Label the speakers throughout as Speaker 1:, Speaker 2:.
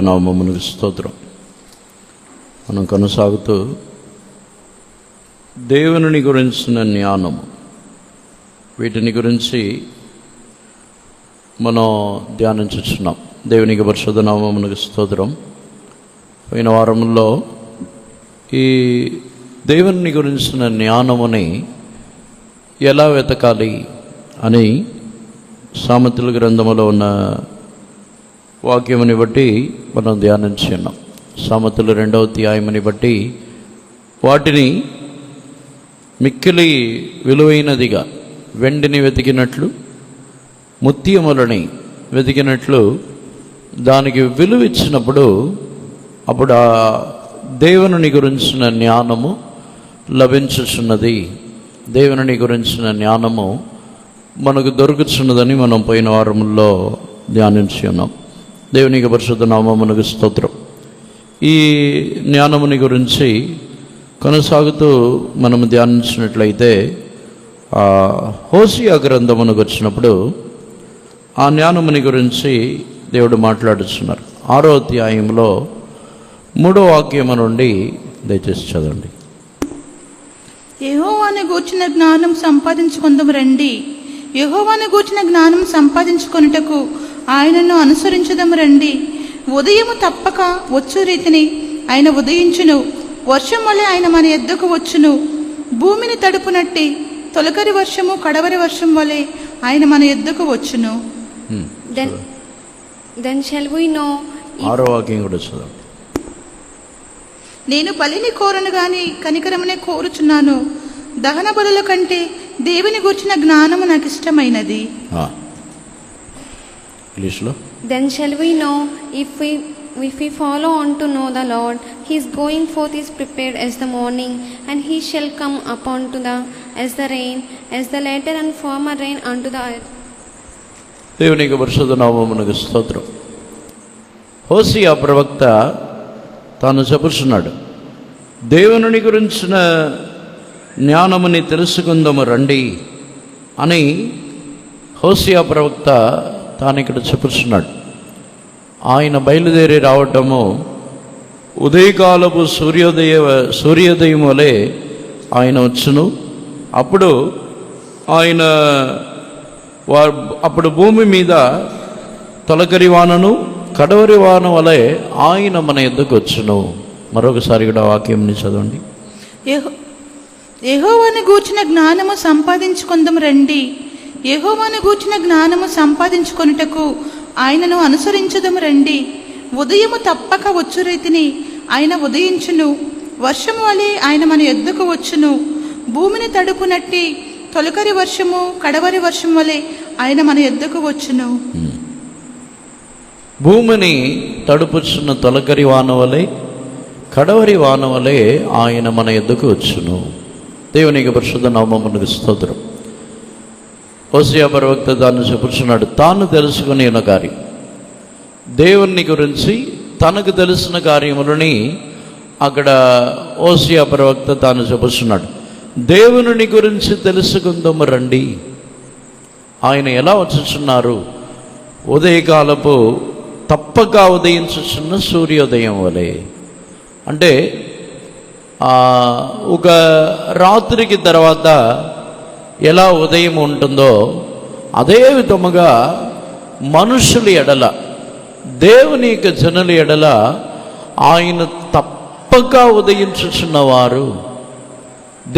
Speaker 1: నామమునకు స్తోత్రం. మనం కొనసాగుతూ దేవుని గురించిన జ్ఞానము, వీటిని గురించి మనం ధ్యానించుచున్నాం. దేవునికి పరిశుద్ధ నామమునకు స్తోత్రం. పోయిన వారంలో ఈ దేవుని గురించిన జ్ఞానముని ఎలా వెతకాలి అని సామెతల గ్రంథములో ఉన్న వాక్యముని బట్టి మనం ధ్యానించున్నాం. సామెతలు 2వ అధ్యాయముని బట్టి వాటిని మిక్కిలి విలువైనదిగా వెండిని వెతికినట్లు, ముత్యములని వెతికినట్లు దానికి విలువ ఇచ్చినప్పుడు అప్పుడు ఆ దేవుని గురించిన జ్ఞానము లభించుచున్నది. దేవుని గురించిన జ్ఞానము మనకు దొరుకుతున్నదని మనం పోయిన వారంలో ధ్యానించి ఉన్నాం. దేవునికి పరిశుద్ధ నామమునకు స్తోత్రం. ఈ జ్ఞానముని గురించి కొనసాగుతూ మనము ధ్యానించినట్లయితే హోషేయ గ్రంథమునకు వచ్చినప్పుడు ఆ జ్ఞానముని గురించి దేవుడు మాట్లాడుతున్నారు. 6వ అధ్యాయంలో 3వ వాక్యము నుండి దయచేసి చదవండి.
Speaker 2: యెహోవాను గూర్చిన జ్ఞానం సంపాదించుకుందాము రండి. యెహోవాను గూర్చిన జ్ఞానం సంపాదించుకొనుటకు ఆయనను అనుసరించదము రండి. ఉదయము తప్పక వచ్చు రీతిని ఆయన ఉదయించును, వర్షం వలె ఆయన మన యొద్దకు వచ్చును. భూమిని తడుపునట్టి తొలకరి వర్షము కడవరి వర్షం వలె ఆయన మన యొద్దకు వచ్చును.
Speaker 3: Then shall we know.
Speaker 1: 6వ వాక్యం కూడా చదవండి.
Speaker 2: నేను బలిని కోరను గాని కనికరమునే కోరుచున్నాను. దహన బలుల కంటే దేవుని గూర్చిన జ్ఞానము నాకు ఇష్టమైనది.
Speaker 1: ఇంగ్లీష్లో
Speaker 3: Then shall we know if we follow on to know the Lord. His going forth is prepared as the morning, and he shall come upon to the as the rain, as the latter and former rain unto the earth.
Speaker 1: దేవునికి పరిశుద్ధ నామమునకు స్తోత్రం. హోషేయ ప్రవక్త తాను చెప్పుచున్నాడు, దేవుని గురించిన జ్ఞానముని తెలుసుకుందాము రండి అని హోషేయ ప్రవక్త తాను ఇక్కడ చెప్పుచున్నాడు. ఆయన బయలుదేరి రావటము ఉదయకాలపు సూర్యోదయం వలె ఆయన వచ్చును. అప్పుడు భూమి మీద తొలకరి వానను కడవరి వాన వలె ఆయన మన యొద్దకు వచ్చును. మరొకసారి కూడా వాక్యంని చదవండి.
Speaker 2: యెహోవాను గూర్చిన జ్ఞానము సంపాదించుకుందాము రండి. యెహోవాను గూర్చిన జ్ఞానము సంపాదించుకొనుటకు ఆయనను అనుసరించదము రండి. ఉదయము తప్పక వచ్చు రీతిని ఆయన ఉదయించును, వర్షము వలె ఆయన మన యొద్దకు వచ్చును. భూమిని తడుపునట్టి తొలకరి వర్షము కడవరి వర్షం వలె ఆయన మన యొద్దకు వచ్చును.
Speaker 1: భూమిని తడుపుచున్న తొలకరి వాన వలె కడవరి వాన వలె ఆయన మన యొద్దకు వచ్చును. దేవునికి పరిశుద్ధ నామమునకు స్తోత్రం. హోషేయ ప్రవక్త తాను చెప్పుచున్నాడు, తాను తెలుసుకునే కార్యం, దేవుని గురించి తనకు తెలిసిన కార్యములని అక్కడ హోషేయ ప్రవక్త తాను చెప్పుచున్నాడు. దేవుని గురించి తెలుసుకుందాము రండి. ఆయన ఎలా వచ్చుచున్నారు? ఉదయకాలపు తప్పక ఉదయించుచున్న సూర్యోదయం వలె. అంటే ఒక రాత్రికి తర్వాత ఎలా ఉదయం ఉంటుందో అదే విధముగా మనుషుల ఎడల, దేవుని యొక్క జనుల ఎడల ఆయన తప్పక ఉదయించుచున్నవారు.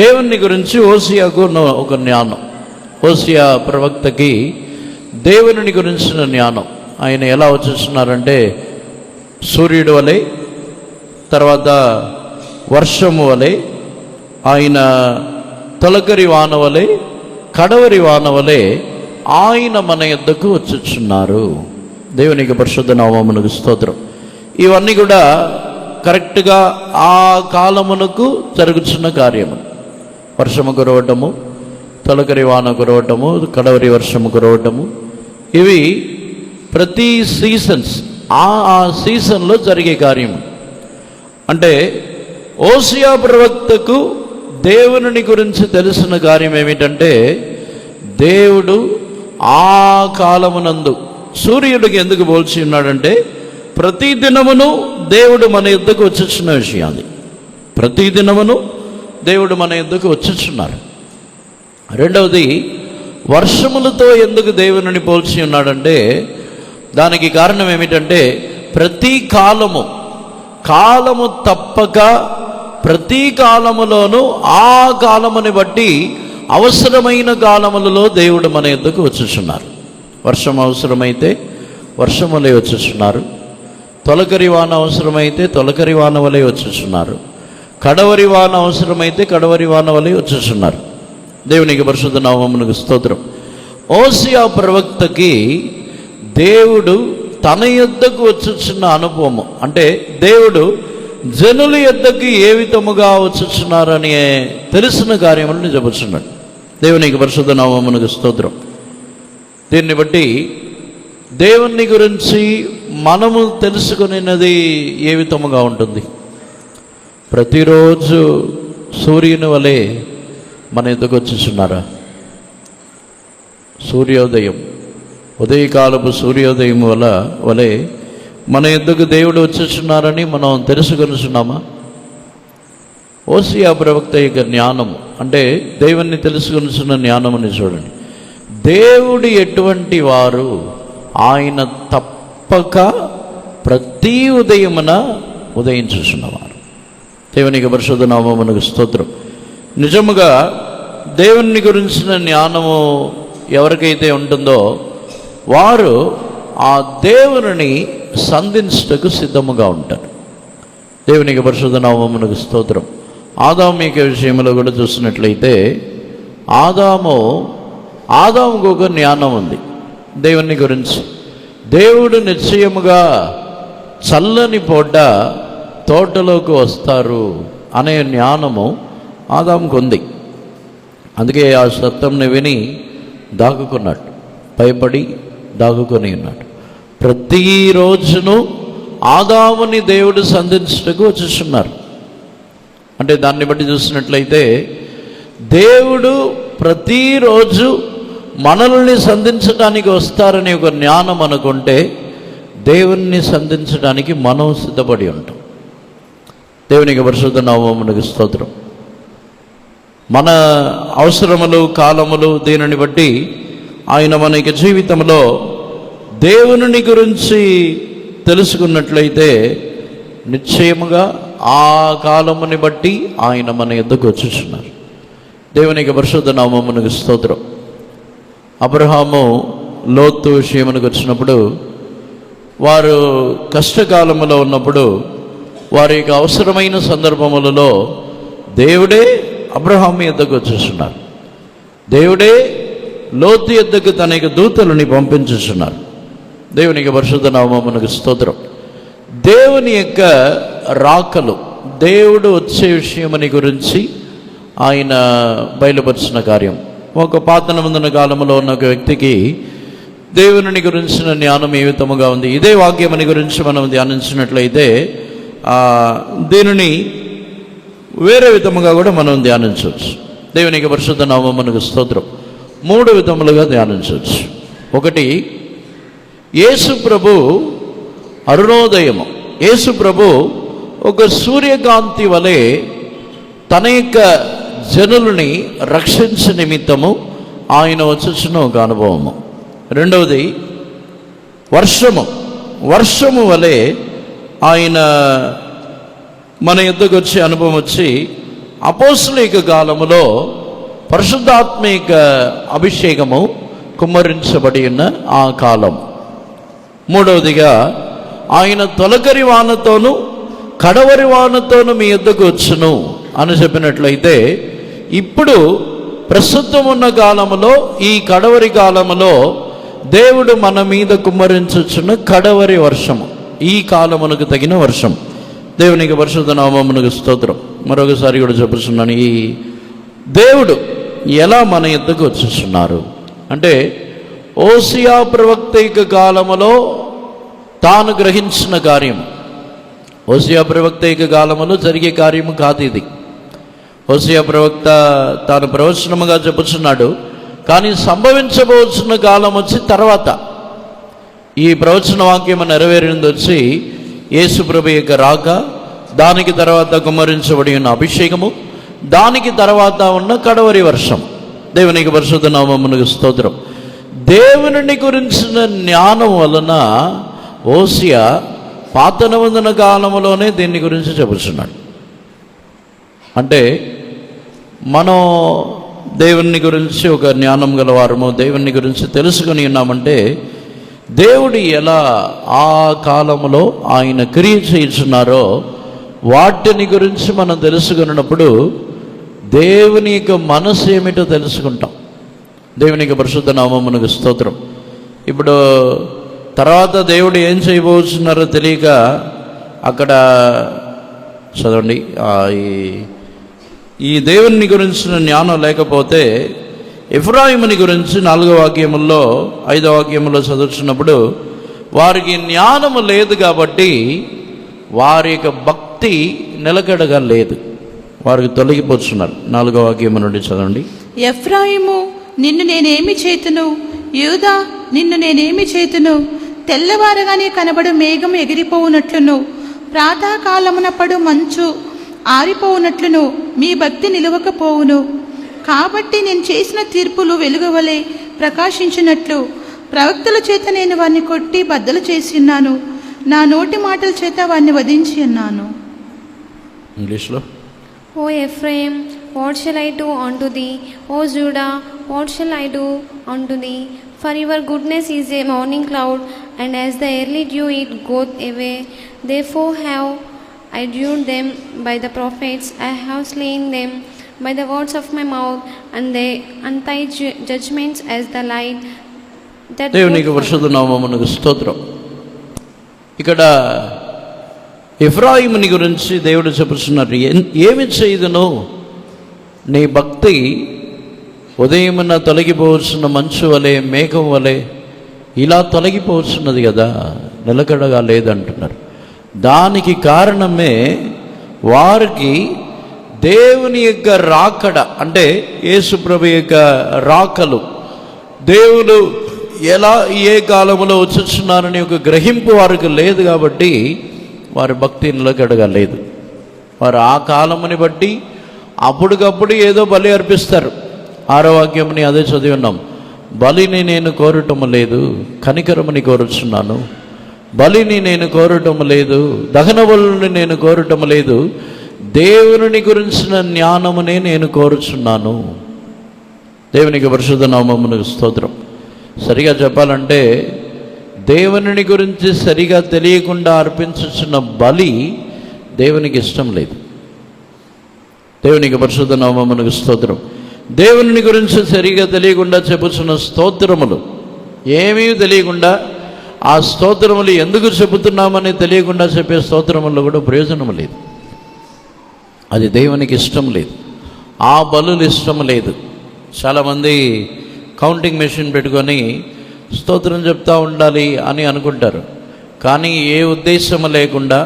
Speaker 1: దేవుని గురించి హోషేయకు ఒక జ్ఞానం, హోషేయ ప్రవక్తకి దేవుని గురించిన జ్ఞానం. ఆయన ఎలా వచ్చేస్తున్నారంటే సూర్యుడు వలె, తర్వాత వర్షము వలె, ఆయన తొలకరి వాన వలె కడవరి వాన వలె ఆయన మన యొద్దకు వచ్చుచున్నారు. దేవునికి పరిశుద్ధ నామమునకు స్తోత్రం. ఇవన్నీ కూడా కరెక్ట్గా ఆ కాలమునకు జరుగుతున్న కార్యము. వర్షము కురవటము, తొలకరి వాన కురవటము, కడవరి వర్షము కురవటము, ఇవి ప్రతి సీజన్స్ ఆ సీజన్లో జరిగే కార్యము. అంటే హోషేయ ప్రవక్తకు దేవుని గురించి తెలిసిన కార్యం ఏమిటంటే, దేవుడు ఆ కాలమునందు సూర్యుడికి ఎందుకు పోల్చి ఉన్నాడంటే ప్రతి దినమును దేవుడు మన యుద్ధకు వచ్చుచున్న విషయాన్ని, ప్రతి దినమును దేవుడు మన యుద్ధకు వచ్చుచున్నారు. రెండవది, వర్షములతో ఎందుకు దేవుని పోల్చి ఉన్నాడంటే దానికి కారణం ఏమిటంటే ప్రతి కాలము తప్పక ప్రతి కాలములోనూ ఆ కాలముని బట్టి అవసరమైన కాలములలో దేవుడు మన యుద్ధకు వచ్చుచున్నారు. వర్షం అవసరమైతే వర్షములే వచ్చుచున్నారు, తొలకరి వాన అవసరమైతే తొలకరి వాన వలె వచ్చుచున్నారు, కడవరి వాన అవసరమైతే కడవరి వాన వలె వచ్చుచున్నారు. దేవునికి పరిశుద్ధ నామమునకు స్తోత్రం. ఓసియా ప్రవక్తకి దేవుడు తన యుద్ధకు వచ్చుచున్న అనుభవము, అంటే దేవుడు జనుల యుద్ధకి ఏ విధముగా వచ్చుచున్నారని తెలిసిన కార్యములను చెబుతున్నాడు. దేవునికి పరిశుద్ధ నామమునకు స్తోత్రం. దీన్ని బట్టి దేవుని గురించి మనము తెలుసుకునేది ఏ విధముగా ఉంటుంది? ప్రతిరోజు సూర్యుని వలె మన యుద్ధకు వచ్చుచున్నారా? సూర్యోదయం, ఉదయకాలపు సూర్యోదయం వలె మన యుద్ధకు దేవుడు వచ్చుచున్నారని మనం తెలుసుకొనిచున్నామా? ఓసియా ప్రవక్త యొక్క జ్ఞానము, అంటే దేవుణ్ణి తెలుసుకొనిచున్న జ్ఞానముని చూడండి. దేవుడు ఎటువంటి వారు? ఆయన తప్పక ప్రతి ఉదయమున ఉదయించుచున్నవారు. దేవునికి పరిశుద్ధ నామమునకు స్తోత్రం. నిజముగా దేవుని గురించిన జ్ఞానము ఎవరికైతే ఉంటుందో వారు ఆ దేవుని సంధించుటకు సిద్ధముగా ఉంటారు. దేవునికి పరిశుద్ధ నామమునకు స్తోత్రం. ఆదాము యొక్క విషయంలో కూడా చూసినట్లయితే ఆదాముకు ఒక జ్ఞానం ఉంది దేవుని గురించి. దేవుడు నిశ్చయముగా చల్లని పూట తోటలోకి వస్తారు అనే జ్ఞానము ఆదాముకు ఉంది. అందుకే ఆ సత్యంని విని దాక్కున్నాడు, భయపడి దాక్కుని ఉన్నాడు. ప్రతిరోజును ఆదాముని దేవుడు సంధించుటకు వచ్చుచున్నారు. అంటే దాన్ని బట్టి చూసినట్లయితే దేవుడు ప్రతిరోజు మనల్ని సంధించడానికి వస్తారని ఒక జ్ఞానం అనుకుంటే దేవుణ్ణి సంధించడానికి మనం సిద్ధపడి ఉంటాం. దేవునికి పరిశుద్ధ నామమునకు స్తోత్రం. మన అవసరములు, కాలములు దీనిని బట్టి ఆయన మనకి జీవితంలో దేవుని గురించి తెలుసుకున్నట్లయితే నిశ్చయముగా ఆ కాలముని బట్టి ఆయన మన యుద్ధకు వచ్చుచున్నారు. దేవునికి పరిశుద్ధ నామమునకు స్తోత్రం. అబ్రహాము లోతు విషయమునకు వచ్చినప్పుడు వారు కష్టకాలములో ఉన్నప్పుడు వారి యొక్క అవసరమైన సందర్భములలో దేవుడే అబ్రహాము యుద్ధకు వచ్చేస్తున్నారు. దేవుడే లోతు యుద్ధకు తన యొక్క దూతలని పంపించుచున్నారు. దేవునికి పరిశుద్ధ నామమునకు స్తోత్రం. దేవుని యొక్క రాకలు, దేవుడు వచ్చే విషయమని గురించి ఆయన బయలుపరిచిన కార్యం. ఒక పాత నిబంధన కాలంలో ఉన్న ఒక వ్యక్తికి దేవుని గురించిన జ్ఞానం ఏ విధముగా ఉంది? ఇదే వాక్యమని గురించి మనం ధ్యానించినట్లయితే దీనిని వేరే విధముగా కూడా మనం ధ్యానించవచ్చు. దేవునికి పరిశుద్ధ నామమునకు స్తోత్రం. 3 విధములుగా ధ్యానించవచ్చు. ఒకటి, యేసు ప్రభు అరుణోదయము. యేసు ప్రభు ఒక సూర్యకాంతి వలె తన యొక్క జనులని రక్షించే నిమిత్తము ఆయన వచ్చుచున్న ఒక అనుభవము. రెండవది, వర్షము వలె ఆయన మన యుద్ధకు వచ్చే అనుభవం వచ్చి అపోస్తలిక కాలములో పరిశుద్ధాత్మిక అభిషేకము కుమ్మరించబడి ఉన్న ఆ కాలం. మూడవదిగా, ఆయన తొలకరి వానతోనూ కడవరి వానతోనూ మీ యుద్ధకు వచ్చును అని చెప్పినట్లయితే ఇప్పుడు ప్రస్తుతం ఉన్న కాలములో, ఈ కడవరి కాలములో దేవుడు మన మీద కుమ్మరించుచున్న కడవరి వర్షము, ఈ కాలమునకు తగిన వర్షం. దేవునికి పరిశుద్ధ నామమునకు స్తోత్రం. మరొకసారి కూడా చెప్పుచున్నాను, ఈ దేవుడు ఎలా మన యుద్ధకు వచ్చుచున్నారు అంటే ఓసియా ప్రవక్త కాలములో తాను గ్రహించిన కార్యం, ఓసియా ప్రవక్త కాలములో జరిగే కార్యము కాదు ఇది. ఓసియా ప్రవక్త తాను ప్రవచనముగా చెప్పుచున్నాడు, కానీ సంభవించబోతున్న కాలం వచ్చి తర్వాత. ఈ ప్రవచన వాక్యము నెరవేరింది వచ్చి యేసు ప్రభు యొక్క రాక, దానికి తర్వాత కుమ్మరించబడి ఉన్న అభిషేకము, దానికి తర్వాత ఉన్న కడవరి వర్షం. దేవునికి పరిశుద్ధ నామమునకు స్తోత్రం. దేవుని గురించిన జ్ఞానం వలన ఓసియా పాత నిబంధన కాలంలోనే దీని గురించి చెబుతున్నాడు. అంటే మనం దేవుని గురించి ఒక జ్ఞానం గలవారము, దేవుని గురించి తెలుసుకుని ఉన్నామంటే దేవుడు ఎలా ఆ కాలంలో ఆయన క్రియ చేస్తున్నారో వాటిని గురించి మనం తెలుసుకున్నప్పుడు దేవుని యొక్క మనసు ఏమిటో తెలుసుకుంటాం. దేవునికి పరిశుద్ధ నామమునకు స్తోత్రం. ఇప్పుడు తర్వాత దేవుడు ఏం చేయబోతున్నారో తెలియక అక్కడ చదవండి, ఈ దేవుని గురించిన జ్ఞానం లేకపోతే ఎఫ్రాయిముని గురించి 4వ వాక్యముల్లో 5వ వాక్యములో చదువుతున్నప్పుడు వారికి జ్ఞానము లేదు కాబట్టి వారి యొక్క భక్తి నిలకడగా లేదు, వారికి తొలగిపోతున్నారు. 4వ వాక్యము నుండి చదవండి.
Speaker 2: ఎఫ్రాయిము, నిన్ను నేనేమి చేతును? యూదా, నిన్ను నేనేమి చేతును? తెల్లవారగానే కనబడు మేఘం ఎగిరిపోవునట్లును, ప్రాతకాలమున పడు మంచు ఆరిపోవునట్లును మీ భక్తి నిలవకపోవును. కాబట్టి నేను చేసిన తీర్పులు వెలుగువలే ప్రకాశించినట్లు ప్రవక్తల చేత నేను వారిని కొట్టి బద్దలు చేసి ఉన్నాను, నా నోటి మాటల చేత వారిని వధించి ఉన్నాను.
Speaker 1: ఇంగ్లీష్లో,
Speaker 3: O Ephraim, what shall I do unto thee? O Judah, what shall I do unto thee? For your goodness is a morning cloud, and as the early dew it goeth away. Therefore have I dewed them by the prophets, I have slain them by the words of my mouth, and thy judgments as the light that
Speaker 1: దేవునికి పరిశుద్ధ నామమునకు స్తోత్రం. ఇక్కడ ఎఫ్రాయిముని గురించి దేవుడు చెప్పుచున్నారు, ఏమి చేయదును? నీ భక్తి ఉదయమున తొలగిపోవచ్చున్న మంచు వలె, మేఘం వలె ఇలా తొలగిపోవచ్చున్నది కదా, నిలకడగా లేదంటున్నారు. దానికి కారణమే వారికి దేవుని యొక్క రాకడ, అంటే యేసు ప్రభు యొక్క రాకలు, దేవుడు ఎలా ఏ కాలంలో వచ్చుచున్నారని ఒక గ్రహింపు వారికి లేదు కాబట్టి వారి భక్తి నిలకడగా లేదు. వారు ఆ కాలముని బట్టి అప్పటికప్పుడు ఏదో బలి అర్పిస్తారు. 6వ వాక్యముని అదే చదివి ఉన్నాం. బలిని నేను కోరటము లేదు, కనికరముని కోరుచున్నాను. బలిని నేను కోరటము లేదు, దహన బలుని నేను కోరటము లేదు, దేవుని గురించిన జ్ఞానమునే నేను కోరుచున్నాను. దేవునికి పరిశుద్ధ నామమునకు స్తోత్రం. సరిగా చెప్పాలంటే దేవుని గురించి సరిగా తెలియకుండా అర్పించుచున్న బలి దేవునికి ఇష్టం లేదు. దేవునికి పరిశుద్ధ నామమునకు స్తోత్రం. దేవుని గురించి సరిగా తెలియకుండా చెప్పుచున్న స్తోత్రములు, ఏమీ తెలియకుండా ఆ స్తోత్రములు ఎందుకు చెబుతున్నామని తెలియకుండా చెప్పే స్తోత్రములు కూడా ప్రయోజనం లేదు. అది దేవునికి ఇష్టం లేదు, ఆ బలులు ఇష్టం లేదు. చాలామంది కౌంటింగ్ మెషిన్ పెట్టుకొని స్తోత్రం చెప్తూ ఉండాలి అని అనుకుంటారు. కానీ ఏ ఉద్దేశము లేకుండా,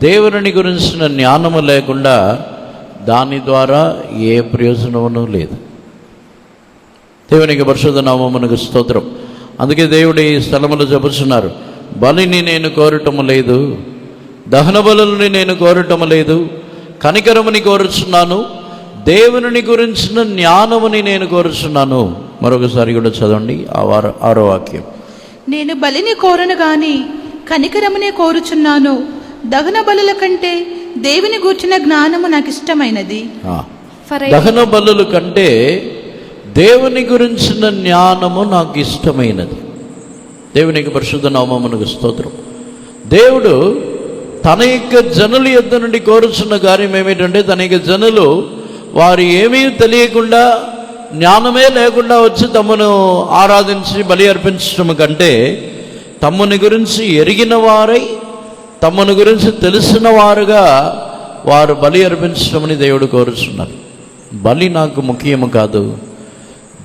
Speaker 1: దేవుని గురించిన జ్ఞానము లేకుండా దాని ద్వారా ఏ ప్రయోజనమును లేదు. దేవునికి పరిశుద్ధ నామమునకు స్తోత్రం. అందుకే దేవుడు ఈ స్థలములో చెబుతున్నారు, బలిని నేను కోరటము లేదు, దహన బలులని నేను కోరటము లేదు, కనికరముని కోరుచున్నాను, దేవుని గురించిన జ్ఞానముని నేను కోరుచున్నాను. మరొకసారి కూడా చదవండి 6వ వాక్యం.
Speaker 2: నేను బలిని కోరను గాని కనికరమునే కోరుచున్నాను, దహన బలుల కంటే దేవుని గూర్చిన జ్ఞానము నాకు ఇష్టమైనది.
Speaker 1: దహన బలుల కంటే దేవుని గురించిన జ్ఞానము నాకు ఇష్టమైనది. దేవునికి పరిశుద్ధ నామమునకు స్తోత్రం. దేవుడు తన యొక్క జనుల యొద్ద నుండి కోరుచున్న కార్యం ఏమిటంటే, తన యొక్క జనులు వారు ఏమీ తెలియకుండా, జ్ఞానమే లేకుండా వచ్చి తమను ఆరాధించి బలి అర్పించడం కంటే, తమని గురించి ఎరిగిన వారై, తమను గురించి తెలిసిన వారుగా వారు బలి అర్పించడమని దేవుడు కోరుచున్నారు. బలి నాకు ముఖ్యము కాదు,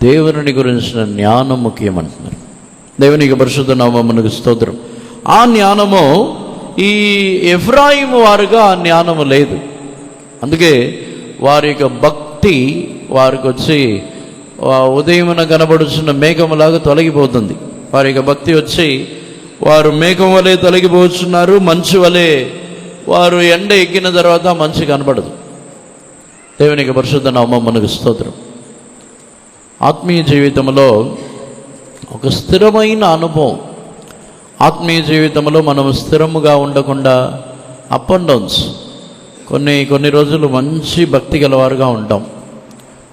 Speaker 1: దేవుని గురించిన జ్ఞానం ముఖ్యమంటున్నారు. దేవునికి పరిశుద్ధ నామమునకు స్తోత్రం. ఆ జ్ఞానము ఈ ఎఫ్రాయిము వారుగా ఆ జ్ఞానము లేదు. అందుకే వారి యొక్క భక్తి వారికి వచ్చి ఉదయమున కనబడుచున్న మేఘములాగా తొలగిపోతుంది. వారి యొక్క భక్తి వచ్చి వారు మేఘం వలె తొలగిపోతున్నారు, మంచు వలె వారు ఎండ ఎక్కిన తర్వాత మంచు కనపడదు. దేవునికి పరిశుద్ధ నామమునకు స్తోత్రం. ఆత్మీయ జీవితంలో ఒక స్థిరమైన అనుభవం, ఆత్మీయ జీవితంలో మనం స్థిరముగా ఉండకుండా అప్ అండ్ డౌన్స్, కొన్ని రోజులు మంచి భక్తి గలవారుగా ఉంటాం,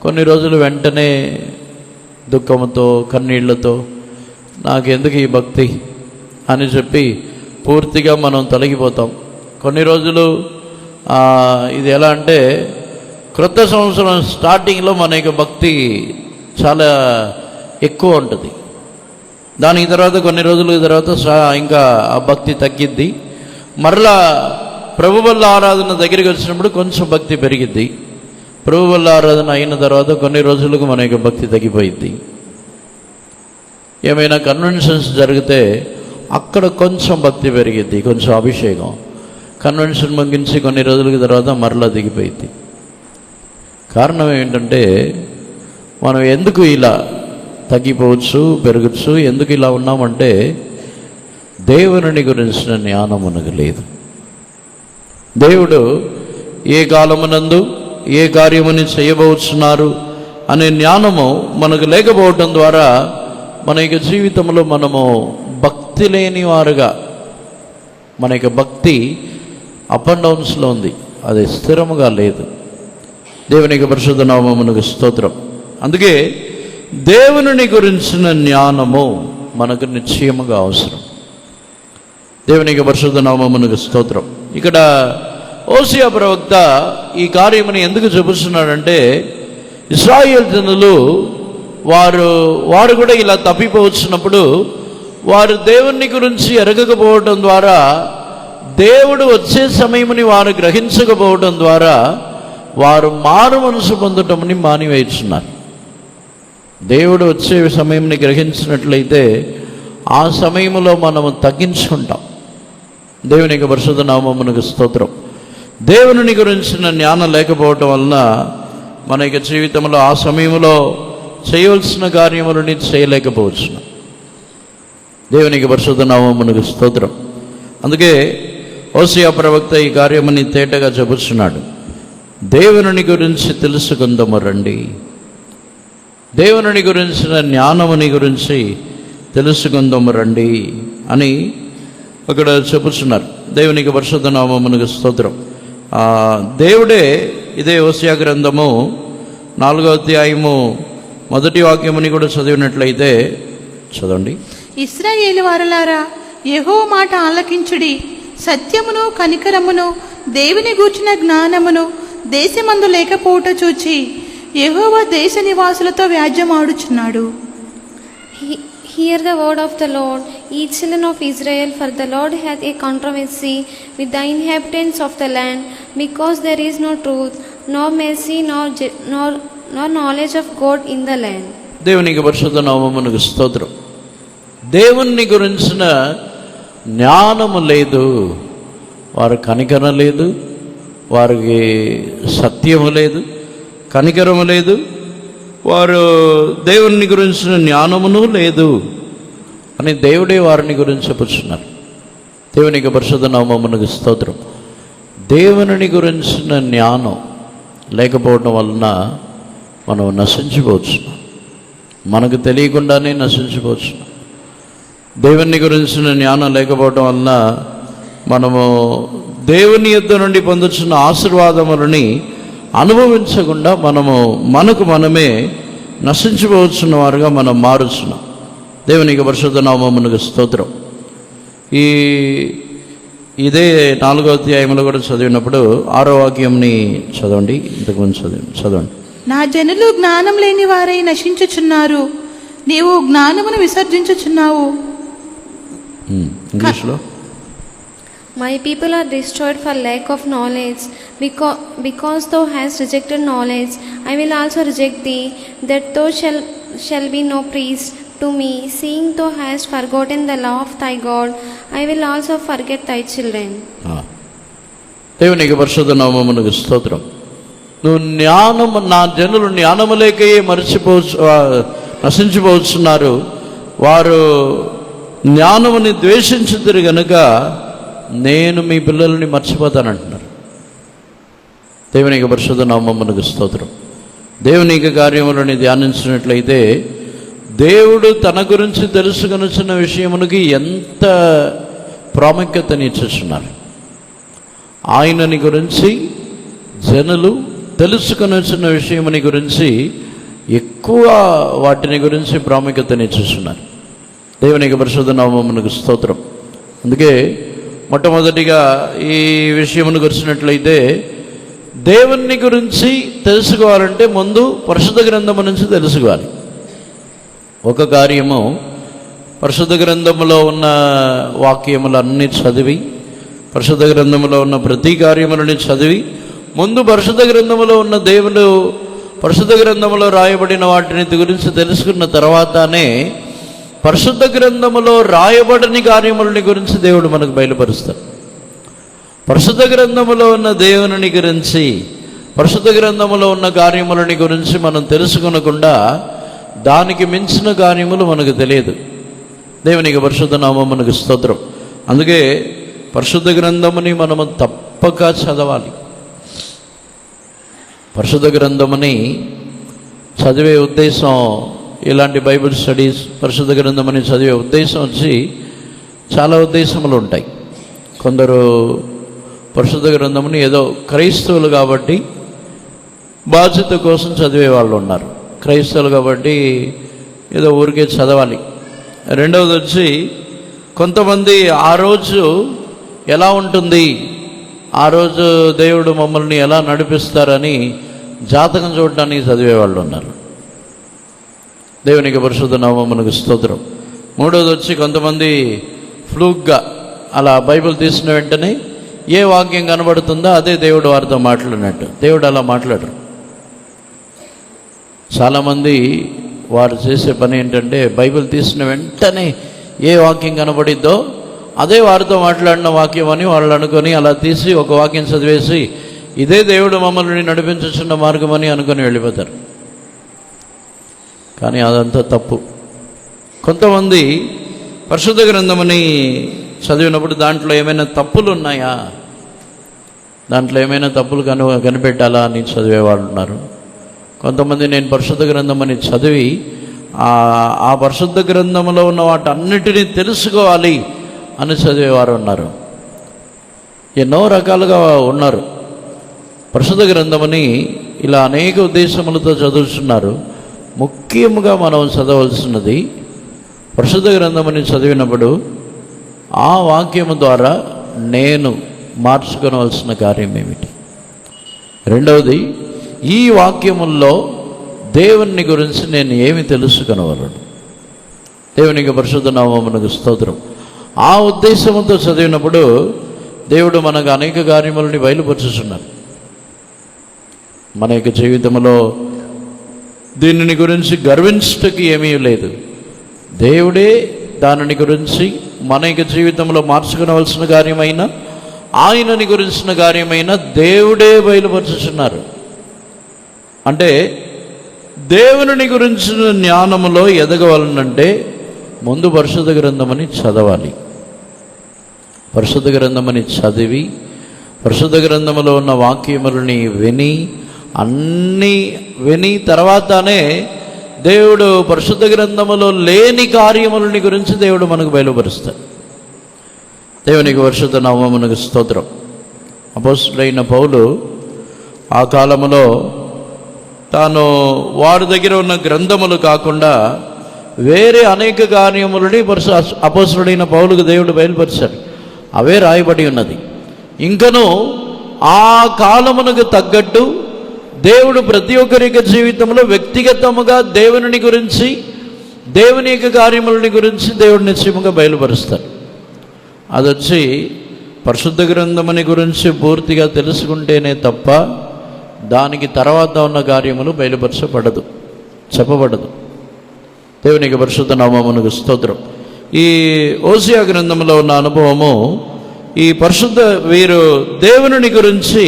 Speaker 1: కొన్ని రోజులు వెంటనే దుఃఖంతో కన్నీళ్లతో నాకెందుకు ఈ భక్తి అని చెప్పి పూర్తిగా మనం తొలగిపోతాం. కొన్ని రోజులు ఇది ఎలా అంటే క్రొత్త సంవత్సరం స్టార్టింగ్లో మన యొక్క భక్తి చాలా ఎక్కువ ఉంటుంది. దానికి తర్వాత కొన్ని రోజుల తర్వాత ఇంకా ఆ భక్తి తగ్గిద్ది. మరలా ప్రభు వల్ల ఆరాధన దగ్గరికి వచ్చినప్పుడు కొంచెం భక్తి పెరిగిద్ది. ప్రభు వల్ల ఆరాధన అయిన తర్వాత కొన్ని రోజులకు మన యొక్క భక్తి తగ్గిపోయిద్ది. ఏమైనా కన్వెన్షన్స్ జరిగితే అక్కడ కొంచెం భక్తి పెరిగిద్ది, కొంచెం అభిషేకం. కన్వెన్షన్ ముగించి కొన్ని రోజుల తర్వాత మరలా దిగిపోయిద్ది. కారణం ఏంటంటే మనం ఎందుకు ఇలా తగ్గిపోవచ్చు, పెరగచ్చు, ఎందుకు ఇలా ఉన్నామంటే దేవుని గురించిన జ్ఞానం మనకు లేదు. దేవుడు ఏ కాలమునందు ఏ కార్యముని చేయబోతున్నారు అనే జ్ఞానము మనకు లేకపోవటం ద్వారా మన యొక్క జీవితంలో మనము భక్తి లేని వారుగా, మన యొక్క భక్తి అప్ అండ్ డౌన్స్లో ఉంది, అది స్థిరముగా లేదు. దేవునికి పరిశుద్ధ నామమునకు స్తోత్రం. అందుకే దేవుని గురించిన జ్ఞానము మనకు నిశ్చయముగా అవసరం. దేవునికి పరిశుద్ధ నామమునకు స్తోత్రం. ఇక్కడ హోషేయ ప్రవక్త ఈ కార్యముని ఎందుకు చెబుతున్నాడంటే ఇశ్రాయేల్ జనులు వారు కూడా ఇలా తప్పిపోవచ్చినప్పుడు వారు దేవుని గురించి ఎరగకపోవడం ద్వారా, దేవుడు వచ్చే సమయముని వారు గ్రహించకపోవడం ద్వారా వారు మారు మనసు పొందటంని మానివేస్తున్నారు. దేవుడు వచ్చే సమయంని గ్రహించినట్లయితే ఆ సమయంలో మనము తగ్గించుకుంటాం. దేవునికి పరిశుద్ధ నామమునకు స్తోత్రం. దేవుని గురించిన జ్ఞానం లేకపోవటం వలన మన యొక్క జీవితంలో ఆ సమయంలో చేయవలసిన కార్యములని చేయలేకపోవచ్చు. దేవునికి పరిశుద్ధ నామమునకు స్తోత్రం. అందుకే హోషేయ ప్రవక్త ఈ కార్యముని తేటగా చెబుతున్నాడు. దేవుని గురించి తెలుసుకుందాము రండి, దేవుని గురించిన జ్ఞానముని గురించి తెలుసుకుందాము రండి అని అక్కడ చెబుతున్నారు. దేవునికి పరిశుద్ధ నామమునకు స్తోత్రం. దేవుడే ఇదే హోషేయ గ్రంథము 4వ అధ్యాయము 1వ వాక్యముని కూడా చదివినట్లయితే చదవండి.
Speaker 2: ఇశ్రాయేలు వారలారా, యెహోవా మాట ఆలకించుడి. సత్యమును కనికరమును దేవుని గూర్చిన జ్ఞానమును దేశమందు లేకపోవుట చూచి యెహోవా దేశ నివాసులతో వ్యాజ్యమాడుచున్నాడు.
Speaker 3: Hear the word of the Lord, ye children of Israel, for the Lord hath a controversy with the inhabitants of the land, because there is no truth, nor mercy, nor knowledge of God in the land.
Speaker 1: దేవునికి పరిశుద్ధ నామమునకు స్తోత్రం. దేవుని గురించిన జ్ఞానము లేదు, వారు కనికరం లేదు, వారికి సత్యము లేదు, కనికరము లేదు, వారు దేవుని గురించిన జ్ఞానమును లేదు అని దేవుడే వారిని గురించి చెప్పుచున్నారు. దేవునికి పరిశుద్ధ నామమునకు స్తోత్రం. దేవుని గురించిన జ్ఞానం లేకపోవడం వలన మనం నశించిపోవచ్చు, మనకు తెలియకుండానే నశించిపోవచ్చు. దేవుని గురించిన జ్ఞానం లేకపోవడం వలన మనము దేవుని యొద్ద నుండి పొందుతున్న ఆశీర్వాదములని అనుభవించకుండా మనకు మనమే నశించిపోవచ్చున్న వారుగా మనం మారుస్తున్నాం. దేవునికి పరిశుద్ధ నామమునకు స్తోత్రం. ఇదే 4వ అధ్యాయంలో కూడా చదివినప్పుడు 6వ వాక్యంని చదవండి. ఇంతకుముందు చదవండి.
Speaker 2: నా జనులు జ్ఞానం లేని వారై నశించుచున్నారు, నీవు జ్ఞానమును విసర్జించుచున్నావు.
Speaker 1: ఇంగ్లీష్లో
Speaker 3: My people are destroyed for lack of knowledge. Because thou hast rejected knowledge, I will also reject thee, that thou shall be no priest to me. Seeing thou hast forgotten the law of thy God, I will also forget thy children.
Speaker 1: దేవునికి పరిశుద్ధ నామమునకు స్తోత్రం. నా జనులు జ్ఞానము లేకే నశించిపోతున్నారు. జ్ఞానముని ద్వేషించుదురు గనుక నేను మీ పిల్లల్ని మర్చిపోతానంటున్నారు. దేవునికి పరిశుద్ధ నామమునకు స్తోత్రం. దేవునికి కార్యములని ధ్యానించినట్లయితే దేవుడు తన గురించి తెలుసుకొనుచున్న విషయమునికి ఎంత ప్రాముఖ్యతనిచ్చుచున్నారు. ఆయనని గురించి జనులు తెలుసుకొనుచున్న విషయముని గురించి ఎక్కువ వాటిని గురించి ప్రాముఖ్యతనిచ్చుచున్నారు. దేవునికి పరిశుద్ధ నామమునకు స్తోత్రం. అందుకే మొట్టమొదటిగా ఈ విషయమును గురించినట్లయితే దేవుని గురించి తెలుసుకోవాలంటే ముందు పరిశుద్ధ గ్రంథము నుంచి తెలుసుకోవాలి. ఒక కార్యము పరిశుద్ధ గ్రంథములో ఉన్న వాక్యములన్నీ చదివి, పరిశుద్ధ గ్రంథములో ఉన్న ప్రతి కార్యములని చదివి, ముందు పరిశుద్ధ గ్రంథములో ఉన్న దేవుడు పరిశుద్ధ గ్రంథములో రాయబడిన వాటిని గురించి తెలుసుకున్న తర్వాతనే పరిశుద్ధ గ్రంథములో రాయబడని కార్యములని గురించి దేవుడు మనకు బయలుపరుస్తాడు. పరిశుద్ధ గ్రంథములో ఉన్న దేవుని గురించి, పరిశుద్ధ గ్రంథములో ఉన్న కార్యములని గురించి మనం తెలుసుకొనకుండా దానికి మించిన కార్యములు మనకు తెలియదు. దేవునికి పరిశుద్ధ నామమునకు స్తోత్రం. అందుకే పరిశుద్ధ గ్రంథముని మనము తప్పక చదవాలి. పరిశుద్ధ గ్రంథముని చదివే ఉద్దేశం, ఇలాంటి బైబిల్ స్టడీస్ పరిశుద్ధ గ్రంథముని చదివే ఉద్దేశం వచ్చి చాలా ఉద్దేశములు ఉంటాయి. కొందరు పరిశుద్ధ గ్రంథముని ఏదో క్రైస్తవులు కాబట్టి బాధ్యత కోసం చదివే వాళ్ళు ఉన్నారు. క్రైస్తవులు కాబట్టి ఏదో ఊరికే చదవాలి. రెండవది వచ్చి కొంతమంది ఆ రోజు ఎలా ఉంటుంది, ఆ రోజు దేవుడు మమ్మల్ని ఎలా నడిపిస్తారని జాతకం చూడడానికి చదివేవాళ్ళు ఉన్నారు. దేవునికి పరిశుద్ధ నామమునకు స్తోత్రం. మూడవది వచ్చి కొంతమంది ఫ్లూక్గా అలా బైబిల్ తీసిన వెంటనే ఏ వాక్యం కనబడుతుందో అదే దేవుడు వారితో మాట్లాడినట్టు. దేవుడు అలా మాట్లాడరు. చాలామంది వారు చేసే పని ఏంటంటే బైబిల్ తీసిన వెంటనే ఏ వాక్యం కనబడిద్దో అదే వారితో మాట్లాడిన వాక్యం అని వాళ్ళు అనుకొని అలా తీసి ఒక వాక్యం చదివేసి ఇదే దేవుడు మమ్మల్ని నడిపించుచున్న మార్గం అని అనుకొని వెళ్ళిపోతారు. కానీ అదంతా తప్పు. కొంతమంది పరిశుద్ధ గ్రంథమని చదివినప్పుడు దాంట్లో ఏమైనా తప్పులు ఉన్నాయా, దాంట్లో ఏమైనా తప్పులు కనిపెట్టాలా అని చదివేవాళ్ళు ఉన్నారు. కొంతమంది నేను పరిశుద్ధ గ్రంథమని చదివి ఆ పరిశుద్ధ గ్రంథంలో ఉన్న వాటన్నిటినీ తెలుసుకోవాలి అని చదివేవారు ఉన్నారు. ఎన్నో రకాలుగా ఉన్నారు. పరిశుద్ధ గ్రంథమని ఇలా అనేక ఉద్దేశములతో చదువుతున్నారు. ముఖ్యంగా మనం చదవలసినది పరిశుద్ధ గ్రంథమని చదివినప్పుడు ఆ వాక్యము ద్వారా నేను మార్చుకోవలసిన కార్యం ఏమిటి, రెండవది ఈ వాక్యముల్లో దేవుని గురించి నేను ఏమి తెలుసుకొనవలను. దేవునికి పరిశుద్ధ నామమునకు స్తోత్రం. ఆ ఉద్దేశంతో చదివినప్పుడు దేవుడు మనకు అనేక కార్యములని బయలుపరుచుతున్నారు. మన యొక్క జీవితంలో దీనిని గురించి గర్వించటకి ఏమీ లేదు. దేవుడే దానిని గురించి మన యొక్క జీవితంలో మార్చుకోవలసిన కార్యమైన, ఆయనని గురించిన కార్యమైన దేవుడే బయలుపరుచుతున్నారు. అంటే దేవుని గురించిన జ్ఞానములో ఎదగవాలనంటే ముందు పరిశుద్ధ గ్రంథమని చదవాలి. పరిశుద్ధ గ్రంథమని చదివి పరిశుద్ధ గ్రంథములో ఉన్న వాక్యములని విని తర్వాతనే దేవుడు పరిశుద్ధ గ్రంథములో లేని కార్యములని గురించి దేవుడు మనకు బయలుపరుస్తాడు. దేవునికి పరిశుద్ధ నామమునకు స్తోత్రం. అపోస్తలుడైన పౌలు ఆ కాలములో తాను వారి దగ్గర ఉన్న గ్రంథములు కాకుండా వేరే అనేక కార్యములని అపోస్తలుడైన పౌలుకు దేవుడు బయలుపరిచాడు. అవే రాయబడి ఉన్నది. ఇంకను ఆ కాలమునకు తగ్గట్టు దేవుడు ప్రతి ఒక్కరి యొక్క జీవితంలో వ్యక్తిగతముగా దేవుని గురించి, దేవుని యొక్క కార్యములని గురించి దేవుడు నిశ్చయముగా బయలుపరుస్తాడు. అదొచ్చి పరిశుద్ధ గ్రంథముని గురించి పూర్తిగా తెలుసుకుంటేనే తప్ప దానికి తర్వాత ఉన్న కార్యములు బయలుపరచబడదు, చెప్పబడదు. దేవునికి పరిశుద్ధ నామమునకు స్తోత్రం. ఈ ఓసియా గ్రంథంలో ఉన్న అనుభవము, ఈ వీరు దేవుని గురించి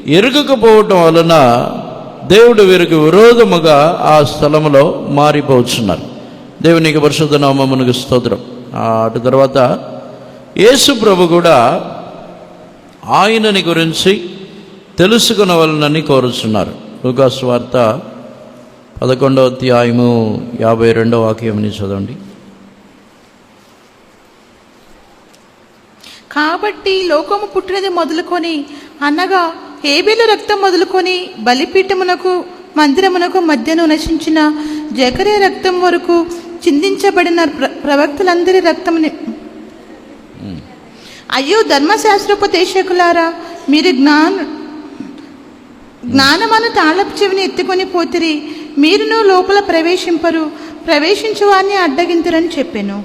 Speaker 1: ఎరుగకపోవటం వలన దేవుడు వీరికి విరోధముగా ఆ స్థలములో మారిపోతున్నారు. దేవునికి పరిశుద్ధ నామమునకు స్తోత్రం. అటు తర్వాత యేసు ప్రభు కూడా ఆయనని గురించి తెలుసుకునవలనని కోరుచున్నారు. లూకా సువార్త 11వ అధ్యాయము 52వ వాక్యంని చదవండి.
Speaker 2: కాబట్టి లోకము పుట్టినది మొదలుకొని, అనగా హేబెలు రక్తం మొదలుకొని బలిపీఠమునకు మందిరమునకు మధ్యను నశించిన జకర్యా రక్తం వరకు చిందించబడిన ప్రవక్తలందరి రక్తముని. అయ్యో ధర్మశాస్త్రోపదేశకులారా, మీరు జ్ఞానమను తాళపు చెవిని ఎత్తుకొని పోతిరి, మీరును లోపల ప్రవేశించు వారిని అడ్డగింతురని చెప్పాను.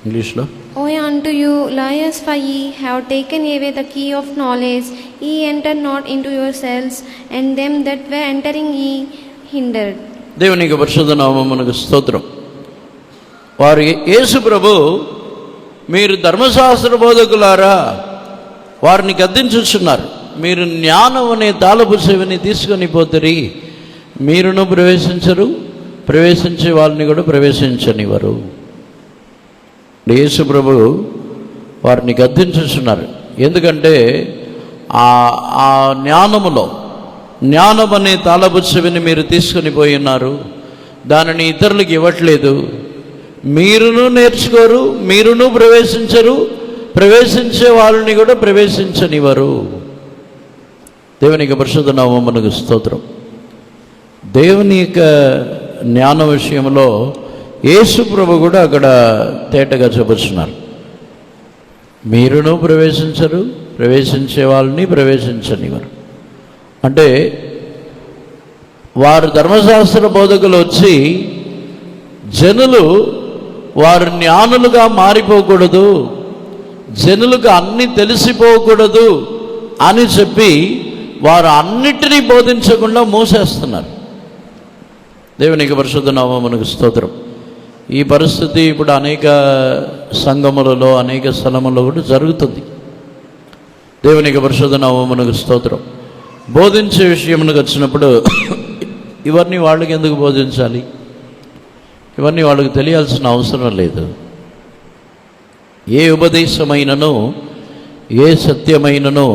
Speaker 1: ఇంగ్లీష్లో,
Speaker 3: Woe unto you, liars, for ye have taken away the key of knowledge. Ye entered not into yourselves, and them that were entering ye hindered.
Speaker 1: దేవునికి పరిశుద్ధ నామమునకు స్తోత్రం. వారు యేసు ప్రభు, మీరు ధర్మశాస్త్ర బోధకులారా, వారిని గద్దించుచున్నారు. మీరు జ్ఞానం అనే తాళపు చెవిని తీసుకొని పోతరి, మీరును ప్రవేశించరు, ప్రవేశించే వాళ్ళని కూడా ప్రవేశించనివ్వరు. యేసు ప్రభు వారిని గద్దించుచున్నారు. ఎందుకంటే ఆ జ్ఞానములో, జ్ఞానం అనే తాళపు చెవిని మీరు తీసుకొని పోయి ఉన్నారు, దానిని ఇతరులకు ఇవ్వట్లేదు. మీరును నేర్చుకోరు, మీరును ప్రవేశించరు, ప్రవేశించే వాళ్ళని కూడా ప్రవేశించనివ్వరు. దేవునికి పరిశుద్ధ నామమునకు స్తోత్రం. దేవుని యొక్క జ్ఞాన విషయంలో యేసు ప్రభు కూడా అక్కడ తేటగా చెబుతున్నారు. మీరును ప్రవేశించరు, ప్రవేశించే వాళ్ళని ప్రవేశించనివ్వరు. అంటే వారు ధర్మశాస్త్ర బోధకులు వచ్చి జనులు వారు జ్ఞానులుగా మారిపోకూడదు, జనులకు అన్నీ తెలిసిపోకూడదు అని చెప్పి వారు అన్నిటినీ బోధించకుండా మూసేస్తున్నారు. దేవునికి పరిశుద్ధ నామమునకు స్తోత్రం. ఈ పరిస్థితి ఇప్పుడు అనేక సంఘములలో, అనేక స్థలములలో కూడా జరుగుతుంది. దేవునికి పరిశుద్ధ నామమునకు స్తోత్రం. బోధించే విషయమునకు వచ్చినప్పుడు ఇవన్నీ వాళ్ళకి ఎందుకు బోధించాలి? ఇవన్నీ వాళ్ళకి తెలియాల్సిన అవసరం లేదు. ఏ ఉపదేశమైనను, ఏ సత్యమైనను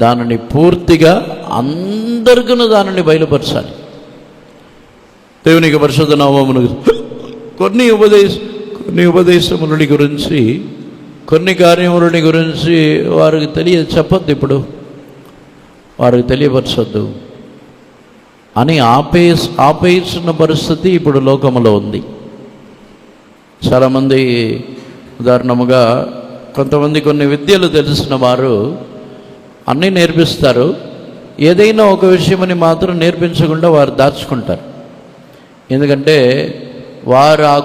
Speaker 1: దానిని పూర్తిగా అందరికీ దానిని బయలుపరచాలి. దేవునికి పరిశుద్ధ నామమునకు కొన్ని ఉపదేశములని గురించి, కొన్ని కార్యములని గురించి వారికి చెప్పొద్దు, ఇప్పుడు వారికి తెలియపరచొద్దు అని ఆపేస్తున్న పరిస్థితి ఇప్పుడు లోకములో ఉంది. చాలామంది, ఉదాహరణముగా కొంతమంది కొన్ని విద్యలు తెలిసిన వారు అన్నీ నేర్పిస్తారు, ఏదైనా ఒక విషయమని మాత్రం నేర్పించకుండా వారు దాచుకుంటారు. ఎందుకంటే వారు ఆ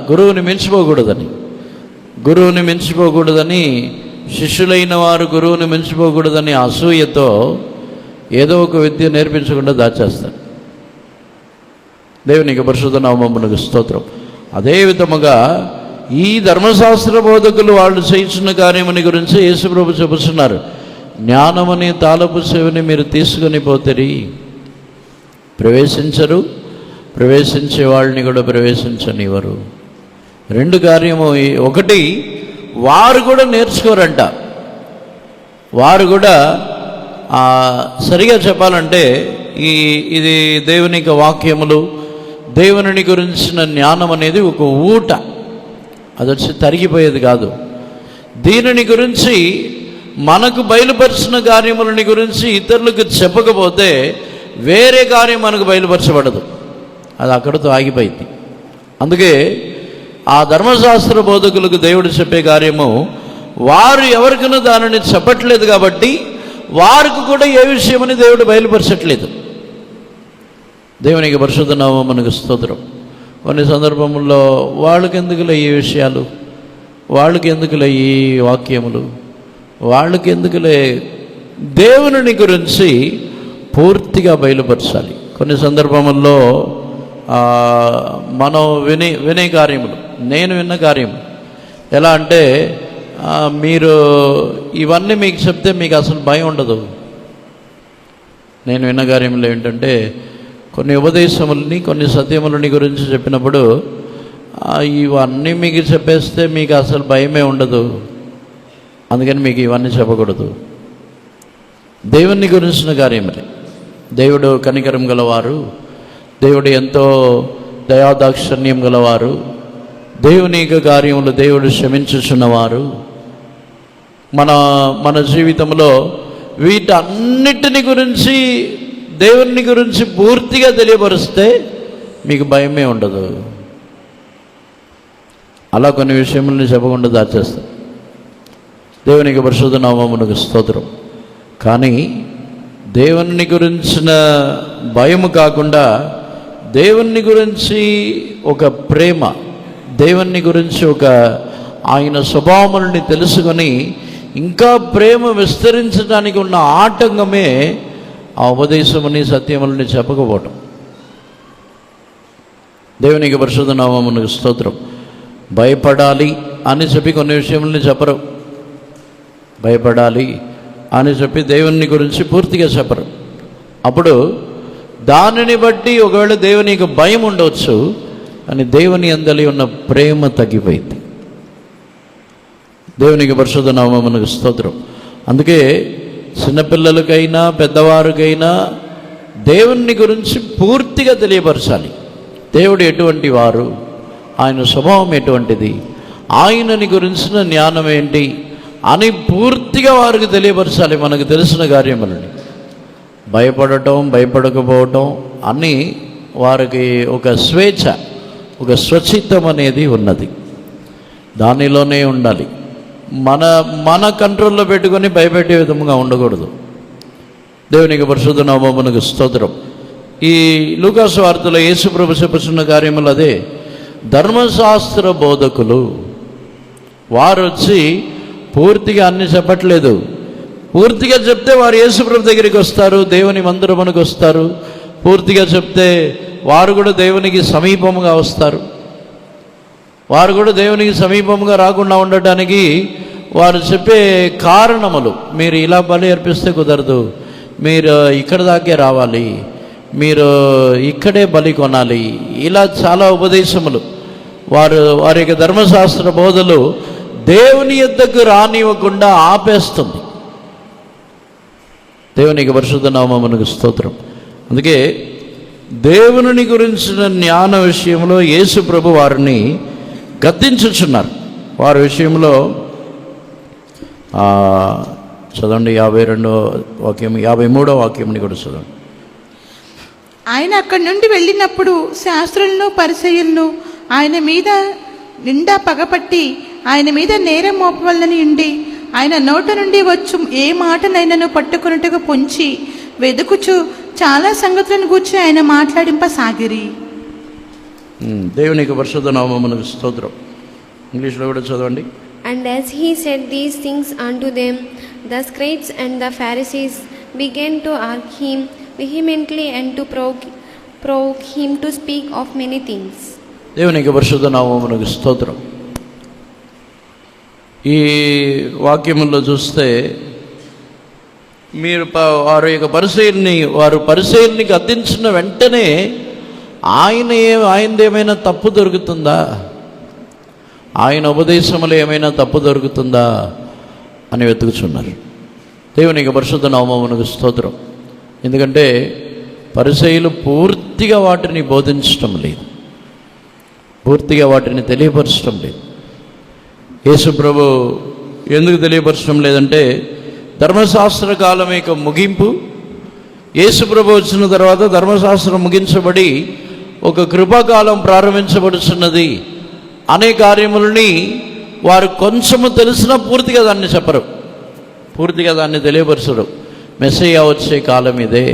Speaker 1: గురువుని మించిపోకూడదని, శిష్యులైన వారు గురువుని మించిపోకూడదని అసూయతో ఏదో ఒక విద్య నేర్పించకుండా దాచేస్తారు. దేవునికి పరిశుద్ధ నామమునకు స్తోత్రం. అదే విధముగా ఈ ధర్మశాస్త్ర బోధకులు వాళ్ళు చేయించిన కార్యముని గురించి యేసుప్రభు చెబుతున్నారు. జ్ఞానమని తాళపు చెవిని మీరు తీసుకొని పోతరి, ప్రవేశించరు, ప్రవేశించే వాళ్ళని కూడా ప్రవేశించనివ్వరు. రెండు కార్యము. ఒకటి, వారు కూడా నేర్చుకోరంట. వారు కూడా సరిగా చెప్పాలంటే ఇది దేవునికి వాక్యములు, దేవుని గురించిన జ్ఞానం అనేది ఒక ఊట, అది వచ్చి తరిగిపోయేది కాదు. దీనిని గురించి మనకు బయలుపరిచిన కార్యములని గురించి ఇతరులకు చెప్పకపోతే వేరే కార్యం మనకు బయలుపరచబడదు, అది అక్కడితో ఆగిపోయింది. అందుకే ఆ ధర్మశాస్త్ర బోధకులకు దేవుడు చెప్పే కార్యము వారు ఎవరికైనా దానిని చెప్పట్లేదు కాబట్టి వారికి కూడా ఏ విషయమని దేవుడు బయలుపరచట్లేదు. దేవునికి పరిశుద్ధ నామమునకు స్తోత్రం. కొన్ని సందర్భముల్లో వాళ్ళకి ఎందుకులే ఈ విషయాలు, వాళ్ళకి ఎందుకులే ఈ వాక్యములు, వాళ్ళకి ఎందుకులే, దేవుని గురించి పూర్తిగా బయలుపరచాలి. కొన్ని సందర్భముల్లో మనం వినే కార్యములు, నేను విన్న కార్యము ఎలా అంటే, మీరు ఇవన్నీ మీకు చెప్తే మీకు అసలు భయం ఉండదు. నేను విన్న కార్యములు ఏంటంటే, కొన్ని ఉపదేశములని, కొన్ని సత్యములని గురించి చెప్పినప్పుడు ఇవన్నీ మీకు చెప్పేస్తే మీకు అసలు భయమే ఉండదు, అందుకని మీకు ఇవన్నీ చెప్పకూడదు. దేవుని గురించిన కార్యములే. దేవుడు కనికరం గలవారు, దేవుడు ఎంతో దయాదాక్షిణ్యం గలవారు, దేవుని యొక్క కార్యములు దేవుడు క్షమించుచున్నవారు. మన జీవితంలో వీటన్నిటిని గురించి, దేవుని గురించి పూర్తిగా తెలియపరిస్తే మీకు భయమే ఉండదు. అలా కొన్ని విషయములను చెప్పకుండా దాచేస్తాం. దేవునికి పరిశుద్ధ నామమునకు స్తోత్రం. కానీ దేవుని గురించిన భయము కాకుండా దేవుని గురించి ఒక ప్రేమ, దేవుని గురించి ఒక ఆయన స్వభావములని తెలుసుకొని ఇంకా ప్రేమ విస్తరించడానికి ఉన్న ఆటంకమే ఆ ఉపదేశముని సత్యములని చెప్పకపోవటం. దేవునికి పరిశుద్ధ నామమునకు స్తోత్రం. భయపడాలి అని చెప్పి కొన్ని విషయములని చెప్పరు, భయపడాలి అని చెప్పి దేవుని గురించి పూర్తిగా చెప్పరు. అప్పుడు దానిని బట్టి ఒకవేళ దేవునికి భయం ఉండవచ్చు, కానీ దేవుని అందలి ఉన్న ప్రేమ తగ్గిపోయింది. దేవునికి పరిశుద్ధ నామమునకు స్తోత్రం. అందుకే చిన్నపిల్లలకైనా పెద్దవారికైనా దేవుని గురించి పూర్తిగా తెలియపరచాలి. దేవుడు ఎటువంటి వారు, ఆయన స్వభావం ఎటువంటిది, ఆయనని గురించిన జ్ఞానం ఏంటి అని పూర్తిగా వారికి తెలియపరచాలి. మనకు తెలిసిన కార్యములని భయపడటం, భయపడకపోవటం అన్నీ వారికి ఒక స్వేచ్ఛ, ఒక స్వచిత్తం అనేది ఉన్నది. దానిలోనే ఉండాలి. మన కంట్రోల్లో పెట్టుకొని భయపెట్టే విధంగా ఉండకూడదు. దేవునికి పరిశుద్ధ నామమునకు స్తోత్రం. ఈ లూకాసు వార్తలో యేసు ప్రభు చెప్పుచున్న కార్యములు అదే. ధర్మశాస్త్ర బోధకులు వారు వచ్చి పూర్తిగా అన్ని చెప్పట్లేదు. పూర్తిగా చెప్తే వారు యేసు ప్రభు దగ్గరికి వస్తారు, దేవుని మందిరమునకు వస్తారు. పూర్తిగా చెప్తే వారు కూడా దేవునికి సమీపముగా వస్తారు. వారు కూడా దేవునికి సమీపంగా రాకుండా ఉండటానికి వారు చెప్పే కారణములు, మీరు ఇలా బలి అర్పిస్తే కుదరదు, మీరు ఇక్కడ దాకే రావాలి, మీరు ఇక్కడే బలి కొనాలి, ఇలా చాలా ఉపదేశములు వారి యొక్క ధర్మశాస్త్ర బోధలు దేవుని యొద్దకు రానివ్వకుండా ఆపేస్తుంది. దేవునికి పరిశుద్ధ నామమునకు స్తోత్రం. అందుకే దేవుని గురించిన జ్ఞాన విషయంలో యేసు ప్రభు వారిని గద్దించుచున్నారు. వారి విషయంలో చదవండి 52వ వాక్యం, 53వ వాక్యంని కూడా చదవండి.
Speaker 2: ఆయన అక్కడి నుండి వెళ్ళినప్పుడు శాస్త్రులను పరిసయ్యులను ఆయన మీద నిండా పగపట్టి ఆయన మీద నేరం మోపవలనని ఉండి ఆయన నోట నుండి వచ్చు ఏ మాటనైనాను పట్టుకున్నట్టుగా పొంచి వెదుకుచు చాలా సంగతులను గూర్చి ఆయన మాట్లాడింపసాగిరి.
Speaker 1: దేవునికి పరిశుద్ధ నామమునకు స్తోత్రం. ఇంగ్లీష్లో కూడా చదవండి.
Speaker 3: And as he said these things unto them, the scribes and the Pharisees began to argue him vehemently and to provoke him to speak of many things.
Speaker 1: దేవునికి పరిశుద్ధ నామమునకు స్తోత్రం. ఈ వాక్యముల్లో చూస్తే మీరు వారు పరిసయ్యుల్ని గద్దించిన వెంటనే ఆయనదేమైనా తప్పు దొరుకుతుందా, ఆయన ఉపదేశములు ఏమైనా తప్పు దొరుకుతుందా అని వెతుకుచున్నారు. దేవునికి పరిశుద్ధ నామమునకు స్తోత్రం. ఎందుకంటే పరిసయ్యులు పూర్తిగా వాటిని బోధించటం లేదు, పూర్తిగా వాటిని తెలియపరచడం లేదు. యేసు ప్రభు ఎందుకు తెలియపరచడం లేదంటే ధర్మశాస్త్ర కాలం యొక్క ముగింపు, యేసు ప్రభు వచ్చిన తర్వాత ధర్మశాస్త్రం ముగించబడి ఒక కృపాకాలం ప్రారంభించబడుతున్నది అనే కార్యములని వారు కొంచెము తెలిసినా పూర్తిగా దాన్ని చెప్పరు, పూర్తిగా దాన్ని తెలియపరచరు. మెస్సయ్య వచ్చే కాలం ఇదే,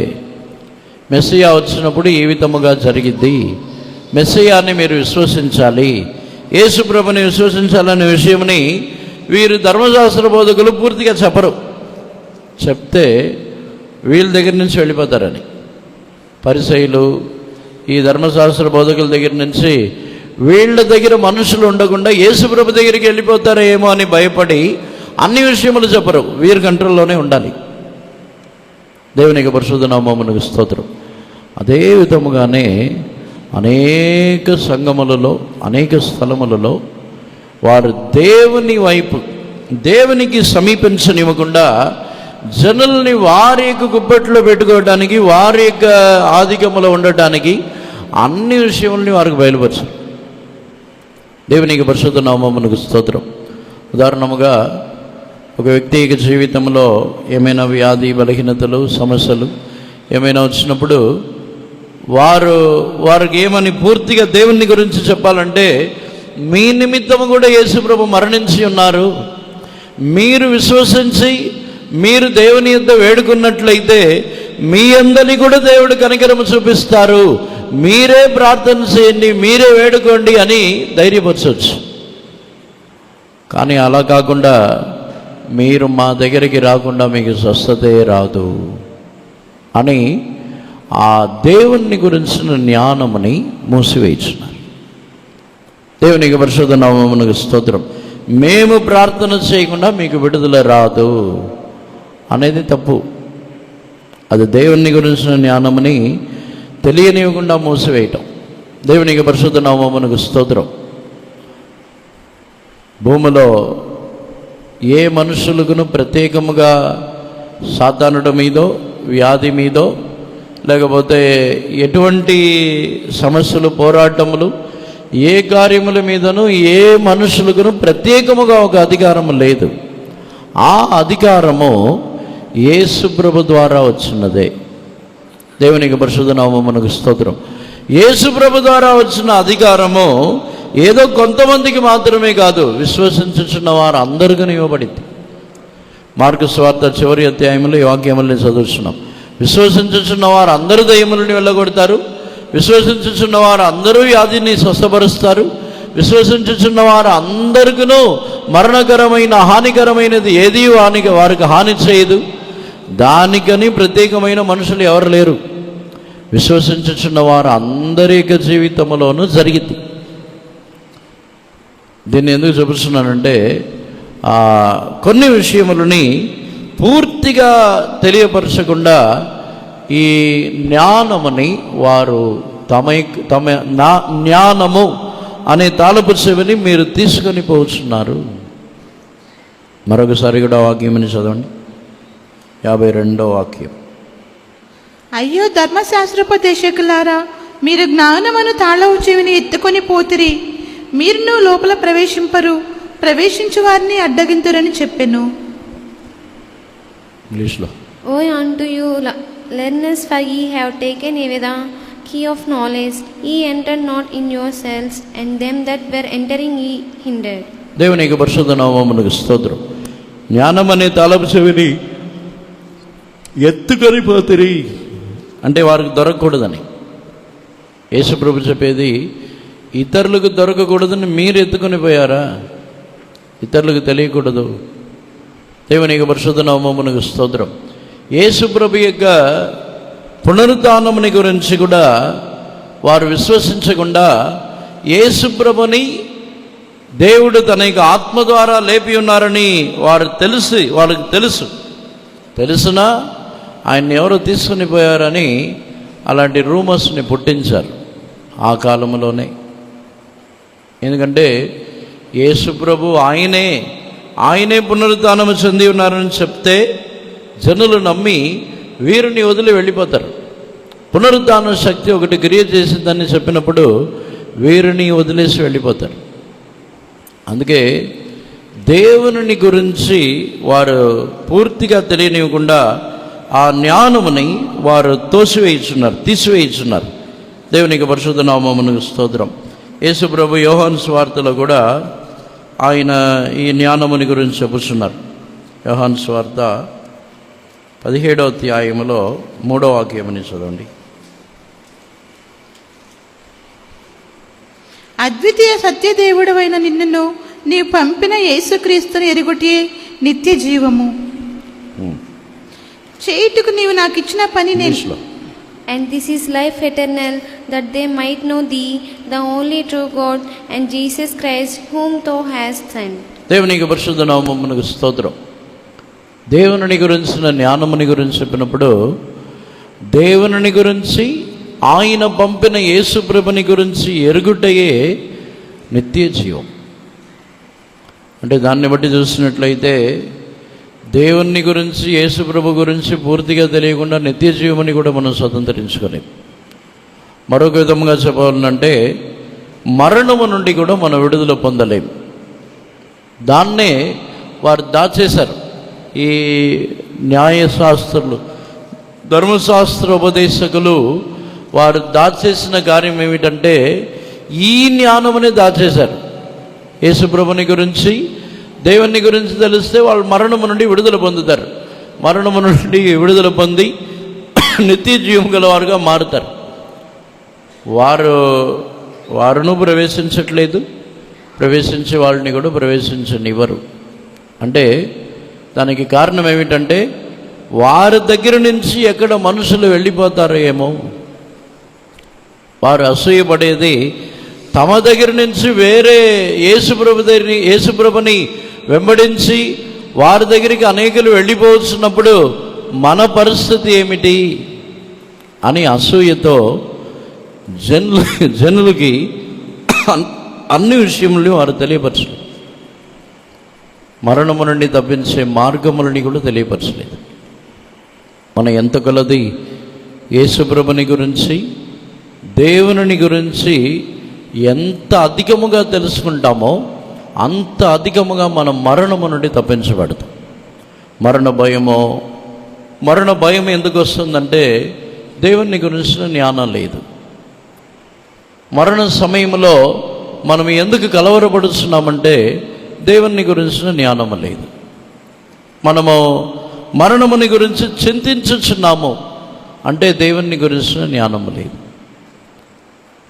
Speaker 1: మెస్సయ్య వచ్చినప్పుడు ఈ విధముగా జరిగిద్ది, మెస్సయ్యాన్ని మీరు విశ్వసించాలి, యేసు ప్రభుని విశ్వసించాలనే విషయంని వీరు ధర్మశాస్త్ర బోధకులు పూర్తిగా చెప్పరు. చెప్తే వీళ్ళ దగ్గర నుంచి వెళ్ళిపోతారని పరిసయ్యులు ఈ ధర్మశాస్త్ర బోధకుల దగ్గర నుంచి వీళ్ళ దగ్గర మనుషులు ఉండకుండా యేసు ప్రభు దగ్గరికి వెళ్ళిపోతారేమో అని భయపడి అన్ని విషయములు చెప్పరు, వీరి కంట్రోల్లోనే ఉండాలి. దేవునికి పరిశుద్ధ నామమునకు స్తోత్రం. అదే విధముగానే అనేక సంఘములలో, అనేక స్థలములలో వారు దేవుని వైపు, దేవునికి సమీపించనివ్వకుండా జనుల్ని వారి యొక్క గుప్పెట్లో పెట్టుకోవడానికి, వారి యొక్క ఆధిక్యములో ఉండటానికి అన్ని విషయములని వారికి బయలుపరచారు. దేవునికి పరిశుద్ధ నామమునకు స్తోత్రం. ఉదాహరణముగా ఒక వ్యక్తి యొక్క జీవితంలో ఏమైనా వ్యాధి, బలహీనతలు, సమస్యలు ఏమైనా వచ్చినప్పుడు వారికి ఏమని పూర్తిగా దేవుని గురించి చెప్పాలంటే, మీ నిమిత్తము కూడా యేసుప్రభు మరణించి ఉన్నారు, మీరు విశ్వసించి మీరు దేవుని యొద్ద వేడుకున్నట్లయితే మీ అందరినీ కూడా దేవుడు కనికరము చూపిస్తారు, మీరే ప్రార్థన చేయండి, మీరే వేడుకోండి అని ధైర్యపరచవచ్చు. కానీ అలా కాకుండా మీరు మా దగ్గరికి రాకుండా మీకు స్వస్థతే రాదు అని ఆ దేవుని గురించిన జ్ఞానముని మూసివేయించున్నారు. దేవునికి పరిశుద్ధ నామమునకు స్తోత్రం. మేము ప్రార్థన చేయకుండా మీకు విడుదల రాదు అనేది తప్పు. అది దేవుని గురించిన జ్ఞానముని తెలియనివ్వకుండా మూసివేయటం. దేవునికి పరిశుద్ధ నామమునకు స్తోత్రం. భూమిలో ఏ మనుషులకును ప్రత్యేకముగా సాతానుడి మీదో, వ్యాధి మీదో, లేకపోతే ఎటువంటి సమస్యలు, పోరాటములు, ఏ కార్యముల మీదను ఏ మనుషులకును ప్రత్యేకముగా ఒక అధికారము లేదు. ఆ అధికారము యేసుప్రభు ద్వారా వచ్చినదే. దేవునికి పరిశుద్ధ నామమునకు స్తోత్రం. యేసుప్రభు ద్వారా వచ్చిన అధికారము ఏదో కొంతమందికి మాత్రమే కాదు, విశ్వసించుచున్న వారు అందరికీ ఇవ్వబడింది. మార్కు సువార్త చివరి అధ్యాయంలో ఈ వాక్యముల్ని చదువుతున్నాం. విశ్వసించుచున్న వారు అందరూ దయ్యములను వెళ్ళగొడతారు, విశ్వసించుచున్న వారు అందరూ వ్యాధిని స్వస్థపరుస్తారు, విశ్వసించుచున్న వారు అందరికీ మరణకరమైన, హానికరమైనది ఏది వారికి హాని చేయదు. దానికని ప్రత్యేకమైన మనుషులు ఎవరు లేరు. విశ్వసించుచున్న వారు అందరి యొక్క జీవితంలోనూ జరిగింది. దీన్ని ఎందుకు చూపిస్తున్నానంటే, కొన్ని విషయములని పూర్తిగా తెలియపరచకుండా ఈ జ్ఞానముని వారు తమ జ్ఞానము అనే తాళపు చెవిని మీరు తీసుకొని పోతున్నారు. మరొకసారి కూడా వాక్యమని చదవండి. 52వ వాక్యం.
Speaker 2: అయ్యో ధర్మశాస్త్రోపదేశకులారా, మీరు జ్ఞానమును తాళపు చెవిని ఎత్తుకొని పోతిరి, మీరును లోపల ప్రవేశింపరు, ప్రవేశించు వారిని అడ్డగింతురని చెప్పెను.
Speaker 1: ఇంగ్లీష్లో.
Speaker 3: Woe unto you, learners, for ye have taken away the key of knowledge. Ye entered not in yourselves, and them that were entering ye hindered.
Speaker 1: దేవునికి పరిశుద్ధ నామమునకు స్తోత్రం. జ్ఞానం అనే తాళపు చెవిని ఎత్తుకొని పోతిరి అంటే వారికి దొరకకూడదని. యేసుప్రభు చెప్పేది, ఇతరులకు దొరకకూడదని మీరు ఎత్తుకొని పోయారా? ఇతరులకు తెలియకూడదు. దేవునికి పరిశుద్ధ నామమునకు స్తోత్రం. యేసుప్రభు యొక్క పునరుత్థానముని గురించి కూడా వారు విశ్వసించకుండా, యేసుప్రభుని దేవుడు తన యొక్క ఆత్మ ద్వారా లేపి ఉన్నారని వాళ్ళకి తెలుసునా ఆయన్ని ఎవరో తీసుకుని పోయారని అలాంటి రూమర్స్ని పుట్టించారు ఆ కాలంలోనే. ఎందుకంటే యేసుప్రభు ఆయనే పునరుత్థానము చెంది ఉన్నారని చెప్తే జనులు నమ్మి వీరిని వదిలి వెళ్ళిపోతారు. పునరుత్థాన శక్తి ఒకటి క్రియ చేసిందని చెప్పినప్పుడు వీరిని వదిలేసి వెళ్ళిపోతారు. అందుకే దేవుని గురించి వారు పూర్తిగా తెలియనివ్వకుండా ఆ జ్ఞానముని వారు తీసివేయుచున్నారు. దేవునికి పరిశుద్ధ నామమునకు స్తోత్రం. యేసుప్రభు యోహాను సువార్తలో కూడా ఆయన ఈ జ్ఞానముని గురించి చెప్పుచున్నారు. యోహాను సువార్త 17వ అధ్యాయములో 3వ వాక్యముని చదవండి.
Speaker 2: అద్వితీయ సత్యదేవుడవైన నిన్నును నీవు పంపిన యేసుక్రీస్తుని ఎరుగుటే నిత్య జీవము. చేయుటకు నీవు నాకు ఇచ్చిన పని నేను.
Speaker 3: And this is life eternal, that they might know thee, the only true God, and Jesus Christ, whom thou hast sent.
Speaker 1: దేవునికి పరిశుద్ధ నామమునకు స్తోత్రం. దేవుని గురించిన జ్ఞానముని గురించి చెప్పినప్పుడు దేవుని గురించి ఆయన పంపిన యేసుప్రభుని గురించి ఎరుగుటయే నిత్య జీవం. అంటే దాన్ని బట్టి చూసినట్లయితే దేవుని గురించి, యేసుప్రభు గురించి పూర్తిగా తెలియకుండా నిత్య జీవమని కూడా మనం స్వతంత్రించుకోలేం. మరొక విధంగా చెప్పాలంటే మరణము నుండి కూడా మనం విడుదల పొందలేం. దాన్నే వారు దాచేశారు. ఈ న్యాయశాస్త్రులు, ధర్మశాస్త్ర ఉపదేశకులు వారు దాచేసిన కార్యం ఏమిటంటే ఈ జ్ఞానమునే దాచేశారు. యేసుప్రభుని గురించి, దేవుని గురించి తెలిస్తే వాళ్ళు మరణము నుండి విడుదల పొందుతారు. మరణము నుండి విడుదల పొంది నిత్య జీవం గలవారుగా మారుతారు. వారును ప్రవేశించట్లేదు, ప్రవేశించే వాళ్ళని కూడా ప్రవేశించనివ్వరు. అంటే దానికి కారణం ఏమిటంటే వారి దగ్గర నుంచి ఎక్కడ మనుషులు వెళ్ళిపోతారో ఏమో. వారు అసూయపడేది తమ దగ్గర నుంచి వేరే యేసుప్రభుని వెంబడించి వారి దగ్గరికి అనేకులు వెళ్ళిపోవచ్చున్నప్పుడు మన పరిస్థితి ఏమిటి అని అసూయతో జనులకి అన్ని విషయములను వారు తెలియపరచలేదు. మరణము నుండి తప్పించే మార్గములని కూడా తెలియపరచలేదు. మనం ఎంత కొలది యేసుప్రభుని గురించి, దేవుని గురించి ఎంత అధికముగా తెలుసుకుంటామో అంత అధికముగా మనం మరణము నుండి తప్పించబడతాం. మరణ భయం ఎందుకు వస్తుందంటే దేవుని గురించిన జ్ఞానం లేదు. మరణ సమయంలో మనం ఎందుకు కలవరపడుతున్నామంటే దేవుని గురించిన జ్ఞానము లేదు. మనము మరణముని గురించి చింతించుచున్నాము అంటే దేవుని గురించిన జ్ఞానము లేదు.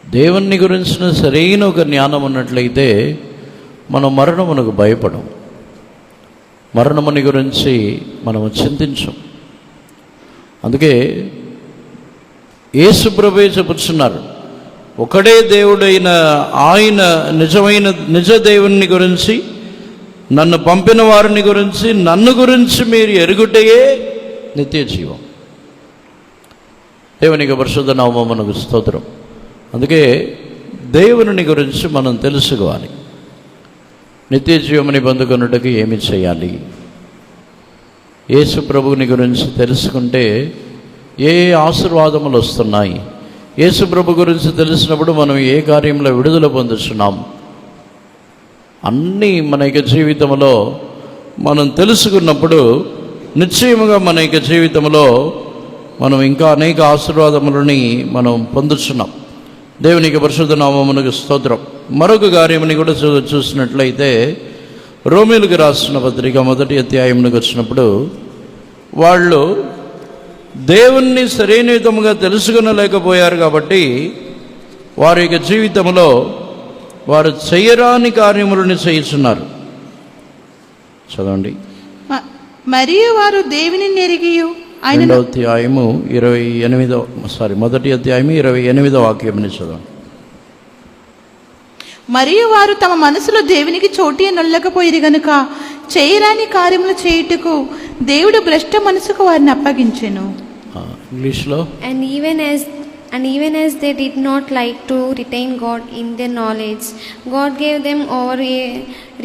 Speaker 1: దేవుని గురించిన సరైన ఒక జ్ఞానం ఉన్నట్లయితే మనం మరణమునకు భయపడం, మరణముని గురించి మనము చింతించం. అందుకే యేసుప్రభువే చెప్పుచున్నారు, ఒకడే దేవుడైన ఆయన నిజ దేవుని గురించి, నన్ను పంపిన వారిని గురించి, నన్ను గురించి మీరు ఎరుగుటయే నిత్య జీవం. దేవునికి పరిశుద్ధ నామమునకు స్తోత్రం. అందుకే దేవుని గురించి మనం తెలుసుకోవాలి. నిత్య జీవముని పొందుకొనుటకు ఏమి చేయాలి? యేసు ప్రభువుని గురించి తెలుసుకుంటే ఏ ఆశీర్వాదములు వస్తున్నాయి, యేసు ప్రభు గురించి తెలిసినప్పుడు మనం ఏ కార్యంలో విడుదల పొందుతున్నాం, అన్నీ మన యొక్క జీవితంలో మనం తెలుసుకున్నప్పుడు నిశ్చయముగా మన యొక్క జీవితంలో మనం ఇంకా అనేక ఆశీర్వాదములని మనం పొందుతున్నాం. దేవునికి పరిశుద్ధ నామమునకు స్తోత్రం. మరొక కార్యముని కూడా చూసినట్లయితే రోమీయులకు రాసిన పత్రిక 1వ అధ్యాయంలోకి వచ్చినప్పుడు వాళ్ళు దేవుణ్ణి సరైన విధముగా తెలుసుకునలేకపోయారు కాబట్టి వారి యొక్క జీవితంలో వారు చేయరాని కార్యములను చేయుచున్నారు. చదవండి.
Speaker 2: మరియు వారు దేవుని నెరిగియు,
Speaker 1: రెండవ అధ్యాయము 1వ అధ్యాయము 28వ వాక్యముని చదవండి.
Speaker 2: మరియు వారు తమ మనసులో దేవునికి చోటి నొల్లకపోయిరు గనుక చేయరాని కార్యములు చేయుటకు దేవుడు భ్రష్ట మనసుకు వారిని అప్పగించెను.
Speaker 1: ఇంగ్లీష్లో
Speaker 3: And even as they did not like to retain God in their knowledge, God gave them over a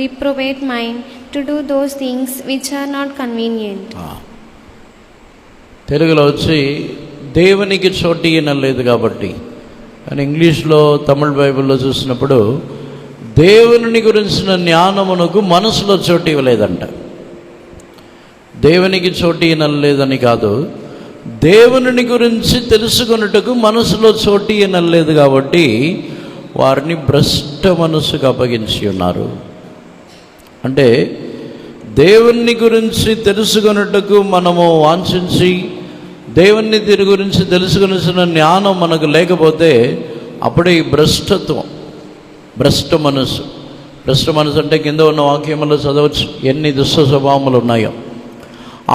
Speaker 3: reprobate mind to do those things which are not convenient.
Speaker 1: తెలుగులో వచ్చి దేవునికి చోటు ఇనలేదు కాబట్టి, కానీ ఇంగ్లీష్లో తమిళ బైబిల్లో చూసినప్పుడు దేవుని గురించిన జ్ఞానమునకు మనసులో చోటు ఇవ్వలేదంట. దేవునికి చోటు ఇనలేదని కాదు, దేవుని గురించి తెలుసుకున్నట్టుకు మనసులో చోటు ఇనలేదు కాబట్టి వారిని భ్రష్ట మనసుకు అప్పగించి ఉన్నారు. అంటే దేవుని గురించి తెలుసుకున్నట్టుకు మనము వాంఛించి దేవుని గురించి తెలుసుకున్న జ్ఞానం మనకు లేకపోతే అప్పుడే ఈ భ్రష్టత్వం, భ్రష్ట మనసు అంటే కింద ఉన్న వాక్యములో చదవచ్చు ఎన్ని దుష్ట స్వభావములు ఉన్నాయో.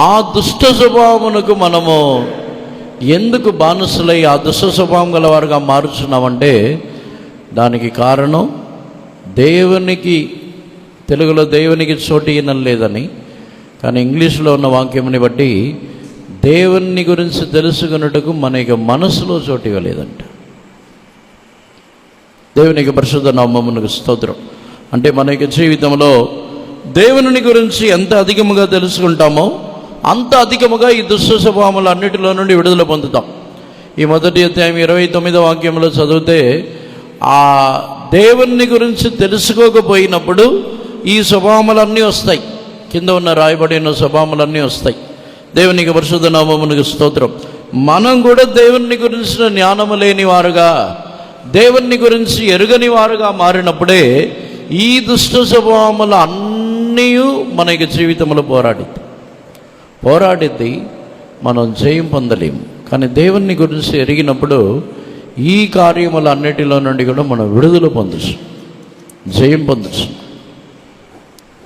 Speaker 1: ఆ దుష్ట స్వభావమునకు మనము ఎందుకు బానిసలై ఆ దుష్ట స్వభావం గలవారుగా మారుచున్నామంటే దానికి కారణం దేవునికి, తెలుగులో దేవునికి చోటు ఇనలేదని, కానీ ఇంగ్లీష్లో ఉన్న వాక్యముని బట్టి దేవుని గురించి తెలుసుకున్నట్టుకు మన యొక్క మనసులో చోటు ఇవ్వలేదంట. దేవునికి పరిశుద్ధ నామమునకు స్తోత్రం. అంటే మన యొక్క జీవితంలో దేవుని గురించి ఎంత అధికముగా తెలుసుకుంటామో అంత అధికముగా ఈ దుష్ట స్వభావములు అన్నిటిలో నుండి విడుదల పొందుతాం. ఈ మొదటి అధ్యాయం 29వ వాక్యంలో చదివితే ఆ దేవుని గురించి తెలుసుకోకపోయినప్పుడు ఈ స్వభావములన్నీ వస్తాయి. కింద ఉన్న రాయబడిన స్వభావములన్నీ వస్తాయి. దేవునికి పరిశుద్ధ నామమునకు స్తోత్రం. మనం కూడా దేవుని గురించిన జ్ఞానము లేని వారుగా, దేవుని గురించి ఎరుగని వారుగా మారినప్పుడే ఈ దుష్ట స్వభావములు అన్నీ మన యొక్క జీవితంలో పోరాడిద్ది. మనం జయం పొందలేము. కానీ దేవుని గురించి ఎరిగినప్పుడు ఈ కార్యముల అన్నిటిలో నుండి కూడా మనం విడుదల పొందచ్చు, జయం పొందచ్చు.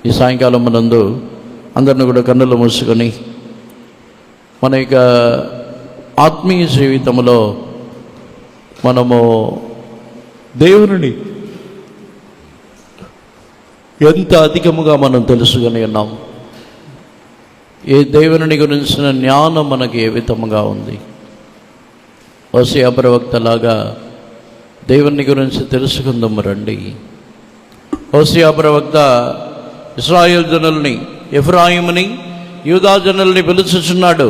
Speaker 1: ఈ సాయంకాలం మనందు అందరిని కూడా కన్నులు మూసుకొని మన యొక్క ఆత్మీయ జీవితంలో మనము దేవుని ఎంత అధికముగా మనం తెలుసుకొని ఉన్నాం, ఏ దేవుని గురించిన జ్ఞానం మనకి ఏ విధముగా ఉంది. హోషేయ ప్రవక్తలాగా దేవుని గురించి తెలుసుకుందాము రండి. హోషేయ ప్రవక్త ఇశ్రాయేల్ జనుల్ని, ఎఫ్రాయిముని, యూదా జనుల్ని పిలుచుచున్నాడు.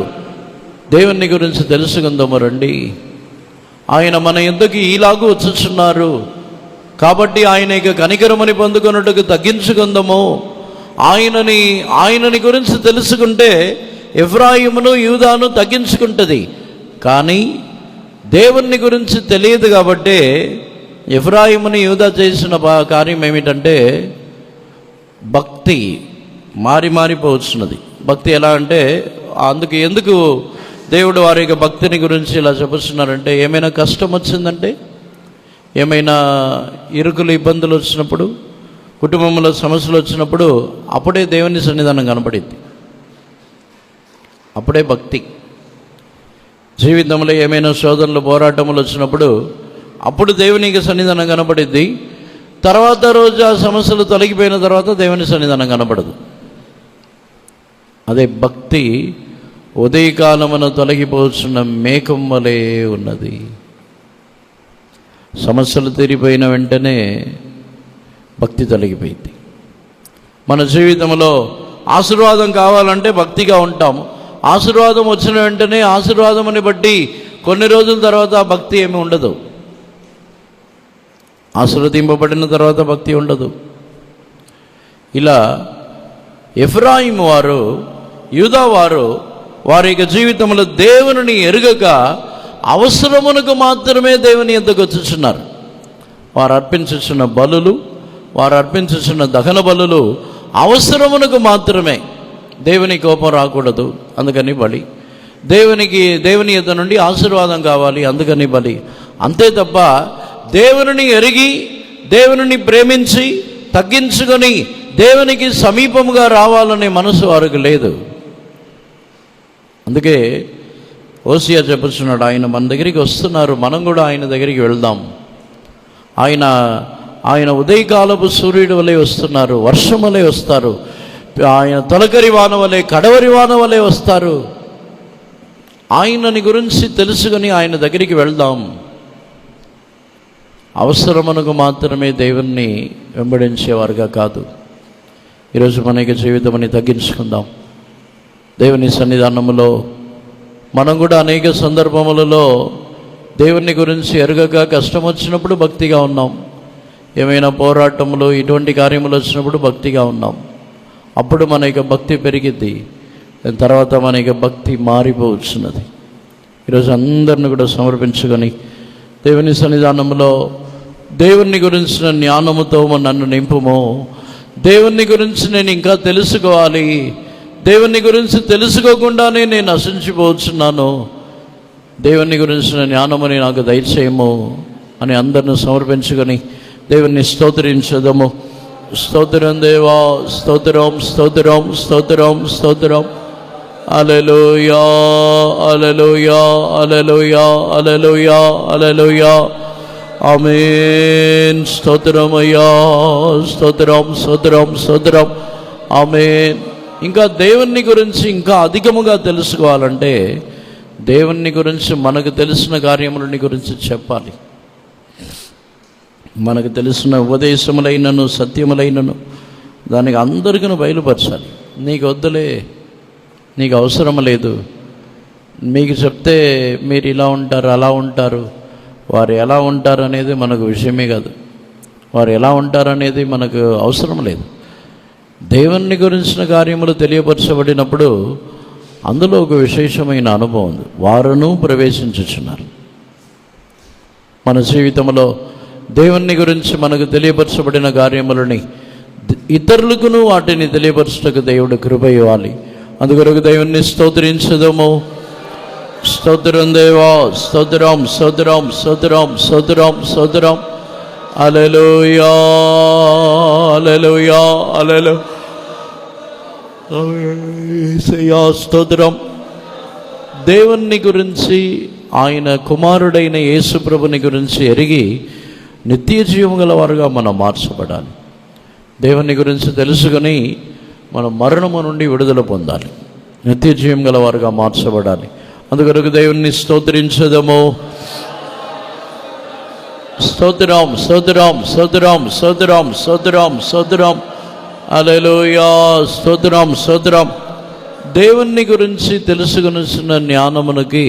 Speaker 1: దేవుని గురించి తెలుసుకుందాము రండి. ఆయన మన ఎందుకు ఈలాగూ వచ్చుచున్నారు కాబట్టి ఆయన ఇక కనికరమని పొందుకున్నట్టుకు తగ్గించుకుందాము. ఆయనని గురించి తెలుసుకుంటే ఎఫ్రాయిమును యూదాను తగ్గించుకుంటుంది. కానీ దేవుని గురించి తెలియదు కాబట్టి ఎఫ్రాయిముని యూదా చేసిన కార్యం ఏమిటంటే భక్తి మారిపోతున్నది. భక్తి ఎలా అంటే ఎందుకు దేవుడు వారి యొక్క భక్తిని గురించి ఇలా చెప్పుతున్నారంటే, ఏమైనా కష్టం వచ్చిందంటే, ఏమైనా ఇరుకులు ఇబ్బందులు వచ్చినప్పుడు, కుటుంబంలో సమస్యలు వచ్చినప్పుడు అప్పుడే దేవుని సన్నిధానం కనపడింది. అప్పుడే భక్తి. జీవితంలో ఏమైనా శోధనలు, పోరాటములు వచ్చినప్పుడు అప్పుడు దేవునికి సన్నిధానం కనపడిద్ది. తర్వాత రోజు ఆ సమస్యలు తొలగిపోయిన తర్వాత దేవుని సన్నిధానం కనపడదు. అదే భక్తి ఉదయకాలమున తొలగిపోతున్న మేఘం వలె ఉన్నది. సమస్యలు తీరిపోయిన వెంటనే భక్తి తొలగిపోయింది. మన జీవితంలో ఆశీర్వాదం కావాలంటే భక్తిగా ఉంటాము. ఆశీర్వాదం వచ్చిన వెంటనే ఆశీర్వాదముని బట్టి కొన్ని రోజుల తర్వాత ఆ భక్తి ఏమి ఉండదు. ఆశీర్వదింపబడిన తర్వాత భక్తి ఉండదు. ఇలా ఎఫ్రాయిము వారు, యూదా వారు వారి యొక్క జీవితంలో దేవుని ఎరుగక అవసరమునకు మాత్రమే దేవుని యొద్దకు వచ్చుచున్నారు. వారు అర్పించుచున్న బలులు, వారు అర్పించుచున్న దహన బలులు అవసరమునకు మాత్రమే. దేవుని కోపం రాకూడదు, అందుకని బలి. దేవుని యొద్ద నుండి ఆశీర్వాదం కావాలి, అందుకని బలి. అంతే తప్ప దేవుని ఎరిగి, దేవుని ప్రేమించి, తగ్గించుకొని దేవునికి సమీపముగా రావాలనే మనసు వారికి లేదు. అందుకే హోషేయ చెప్పుచున్నాడు, ఆయన మన దగ్గరికి వస్తున్నారు, మనం కూడా ఆయన దగ్గరికి వెళ్దాం. ఆయన ఉదయకాలపు సూర్యుడు వలె వస్తున్నారు, వర్షం వలె వస్తారు, ఆయన తొలకరి వాన వలె, కడవరి వాన వలె వస్తారు. ఆయనని గురించి తెలుసుకొని ఆయన దగ్గరికి వెళ్దాం. అవసరమునకు మాత్రమే దేవుణ్ణి వెంబడించేవారుగా కాదు. ఈరోజు మన యొక్క జీవితాన్ని తగ్గించుకుందాం. దేవుని సన్నిధానములో మనం కూడా అనేక సందర్భములలో దేవుని గురించి ఎరగక కష్టం వచ్చినప్పుడు భక్తిగా ఉన్నాం. ఏమైనా పోరాటములు, ఇటువంటి కార్యములు వచ్చినప్పుడు భక్తిగా ఉన్నాం. అప్పుడు మన యొక్క భక్తి పెరిగిద్ది. తర్వాత మన యొక్క భక్తి మారిపోవచ్చున్నది. ఈరోజు అందరిని కూడా సమర్పించుకొని దేవుని సన్నిధానంలో దేవుని గురించిన జ్ఞానముతో నన్ను నింపుము. దేవుని గురించి నేను ఇంకా తెలుసుకోవాలి. దేవుని గురించి తెలుసుకోకుండానే నేను నశించిపోతున్నాను. దేవుని గురించిన జ్ఞానముని నాకు దయచేయము అని అందరిని సమర్పించుకొని దేవుని స్తోత్రించదము. స్తోత్రం దేవా, స్తోత్రం, స్తోత్రం, స్తోత్రం, స్తోత్రం. హల్లెలూయా, హల్లెలూయా, హల్లెలూయా, హల్లెలూయా, హల్లెలూయా. ఆమేన్. స్తోత్రం అయ్యా, స్తోత్రం, స్తోత్రం, స్తోత్రం. ఆమేన్. ఇంకా దేవుని గురించి ఇంకా అధికముగా తెలుసుకోవాలంటే దేవుని గురించి మనకు తెలిసిన కార్యములని గురించి చెప్పాలి. మనకు తెలిసిన ఉపదేశములైనను సత్యములైనను దానికి అందరికీ బయలుపరచాలి. నీకు వద్దులే, నీకు అవసరం లేదు, మీకు చెప్తే మీరు ఇలా ఉంటారు అలా ఉంటారు, వారు ఎలా ఉంటారు అనేది మనకు విషయమే కాదు, వారు ఎలా ఉంటారు అనేది మనకు అవసరం లేదు. దేవుని గురించిన కార్యములు తెలియపరచబడినప్పుడు అందులో ఒక విశేషమైన అనుభవం ఉంది. వారును ప్రవేశించుచున్నారు. మన జీవితంలో దేవుని గురించి మనకు తెలియపరచబడిన కార్యములని ఇతరులకును వాటిని తెలియపరచుటకు దేవుడు కృప ఇవ్వాలి. అందుకొరకు దేవుణ్ణి స్తోత్రించదము. స్తోత్రం దేవా, స్తోత్రం స్తోత్రం స్తోత్రం స్తోత్రం స్తోత్రం. హల్లెలూయా హల్లెలూయా హల్లెలూయా స్తోత్రం. దేవుని గురించి, ఆయన కుమారుడైన యేసు ప్రభుని గురించి ఎరిగి నిత్య జీవం గల వారుగా మనం మార్చబడాలి. దేవుని గురించి తెలుసుకొని మనం మరణము నుండి విడుదల పొందాలి, నిత్య జీవం గల వారుగా మార్చబడాలి. అందుకొరకు దేవుణ్ణి స్తోత్రించదము. స్తోత్రం స్తోత్రం స్తోత్రం స్తోత్రం స్తోత్రం స్తోత్రం. హల్లెలూయా స్తోత్రం స్తోత్రం. దేవుని గురించి తెలుసుకొనిసిన జ్ఞానమునకి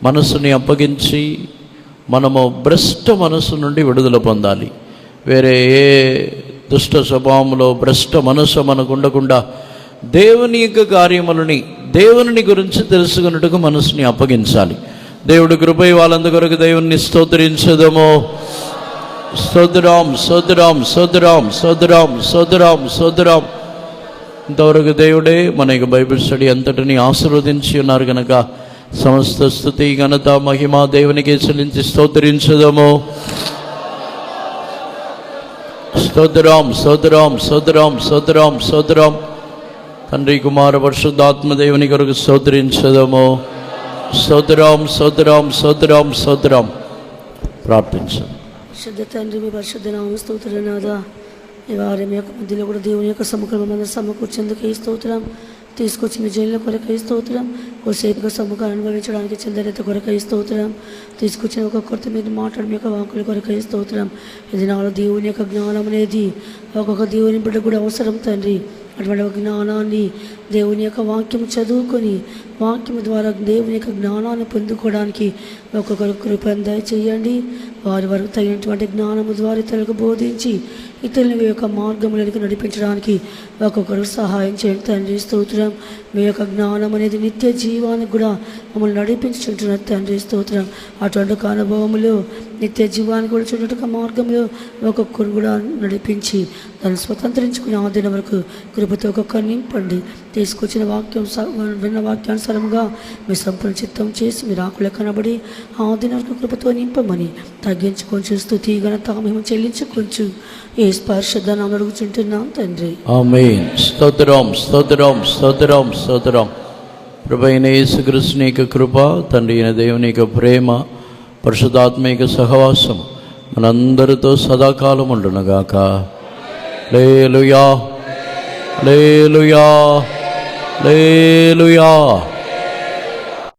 Speaker 1: మనసుని అప్పగించి మనము భ్రష్ట మనసు నుండి విడుదల పొందాలి. వేరే ఏ దుష్ట స్వభావంలో భ్రష్ట మనసు మనకు ఉండకుండా దేవుని యొక్క కార్యములని, దేవుని గురించి తెలుసుకున్నట్టుగా మనసుని అప్పగించాలి. దేవుడు కృప ఇవ్వాలందుకొరకు దేవుణ్ణి స్తోత్రించదము. స్తోత్రం స్తోత్రం స్తోత్రం స్తోత్రం స్తోత్రం స్తోత్రం. ఇంతవరకు దేవుడే మన యొక్క బైబిల్ స్టడీ అంతటిని ఆశీర్వదించి ఉన్నారు కనుక సమస్త స్తుతి ఘనత మహిమ దేవునికి చెల్లించి స్తోత్రించదము. స్తోత్రం స్తోత్రం స్తోత్రం స్తోత్రం స్తోత్రం. తండ్రి కుమార పరిశుద్ధాత్మ దేవుని కొరకు స్తోత్రించదము. స్తోత్రం స్తోత్రం స్తోత్రం స్తోత్రం. ప్రార్థించండి.
Speaker 4: శుద్ధ తండ్రి, మీ పరిశుద్ధ నామ స్తోత్రనాథ. ఈ వారం యొక్క మధ్యలో కూడా దేవుని యొక్క సముఖం మన సమకూర్చేందుకు ఈ స్తోత్రం, తీసుకొచ్చిన జైళ్ళ కొరకై స్తోత్రం, కొద్దిసేపుగా సముఖాన్ని అనుభవించడానికి చెందనేత కొరకై స్తోత్రం, తీసుకొచ్చిన ఒక కొత్త మీద మాట్లాడిన యొక్క వాకుల కొరకై స్తోత్రం. ఇది నాలో దేవుని యొక్క జ్ఞానం అనేది ఒక్కొక్క దేవుని బిడ్డ కూడా అవసరం తండ్రి. అటువంటి ఒక జ్ఞానాన్ని దేవుని యొక్క వాక్యం చదువుకొని వాక్యం ద్వారా దేవుని యొక్క జ్ఞానాన్ని పొందుకోవడానికి ఒక్కొక్కరు కృప దయచేయండి. వారి వరకు తగినటువంటి జ్ఞానము ద్వారా ఇతరులకు బోధించి ఇతరుల యొక్క మార్గములకు నడిపించడానికి ఒక్కొక్కరు సహాయం చేయండి తండ్రి. స్తోత్రం. మీ యొక్క జ్ఞానం అనేది నిత్య జీవానికి కూడా మమ్మల్ని నడిపించుంటున్నారు తండ్రి. స్తోత్రం. అటువంటి అనుభవములు నిత్య జీవానికి కూడా చూడటం మార్గంలో ఒక్కొక్కరు కూడా నడిపించి దాన్ని స్వతంత్రించుకుని ఆ దినం వరకు కృపతో ఒక్కొక్కరు నింపండి. తీసుకొచ్చిన వాక్యం విన్న వాక్యానుసారంగా మీ సంపూర్ణ చిత్తం చేసి మీరు ఆకులు కనబడి ఆ దినం వరకు కృపతో నింపమని తగ్గించుకొని స్తుతి ఘనత మేము చెల్లించుకొంచు ఏ స్పర్శదాన్ని అడుగుచుంటున్నాం తండ్రి.
Speaker 1: ఆమేన్. స్తోత్రం స్తోత్రం స్తోత్రం స్తోత్రం. ప్రభువైన యేసుక్రీస్తు యొక్క కృప, తండ్రి అయిన దేవుని యొక్క ప్రేమ, పరిశుద్ధాత్మిక సహవాసం మనందరితో సదాకాలం ఉండునుగాక. హల్లెలూయా హల్లెలూయా హల్లెలూయా.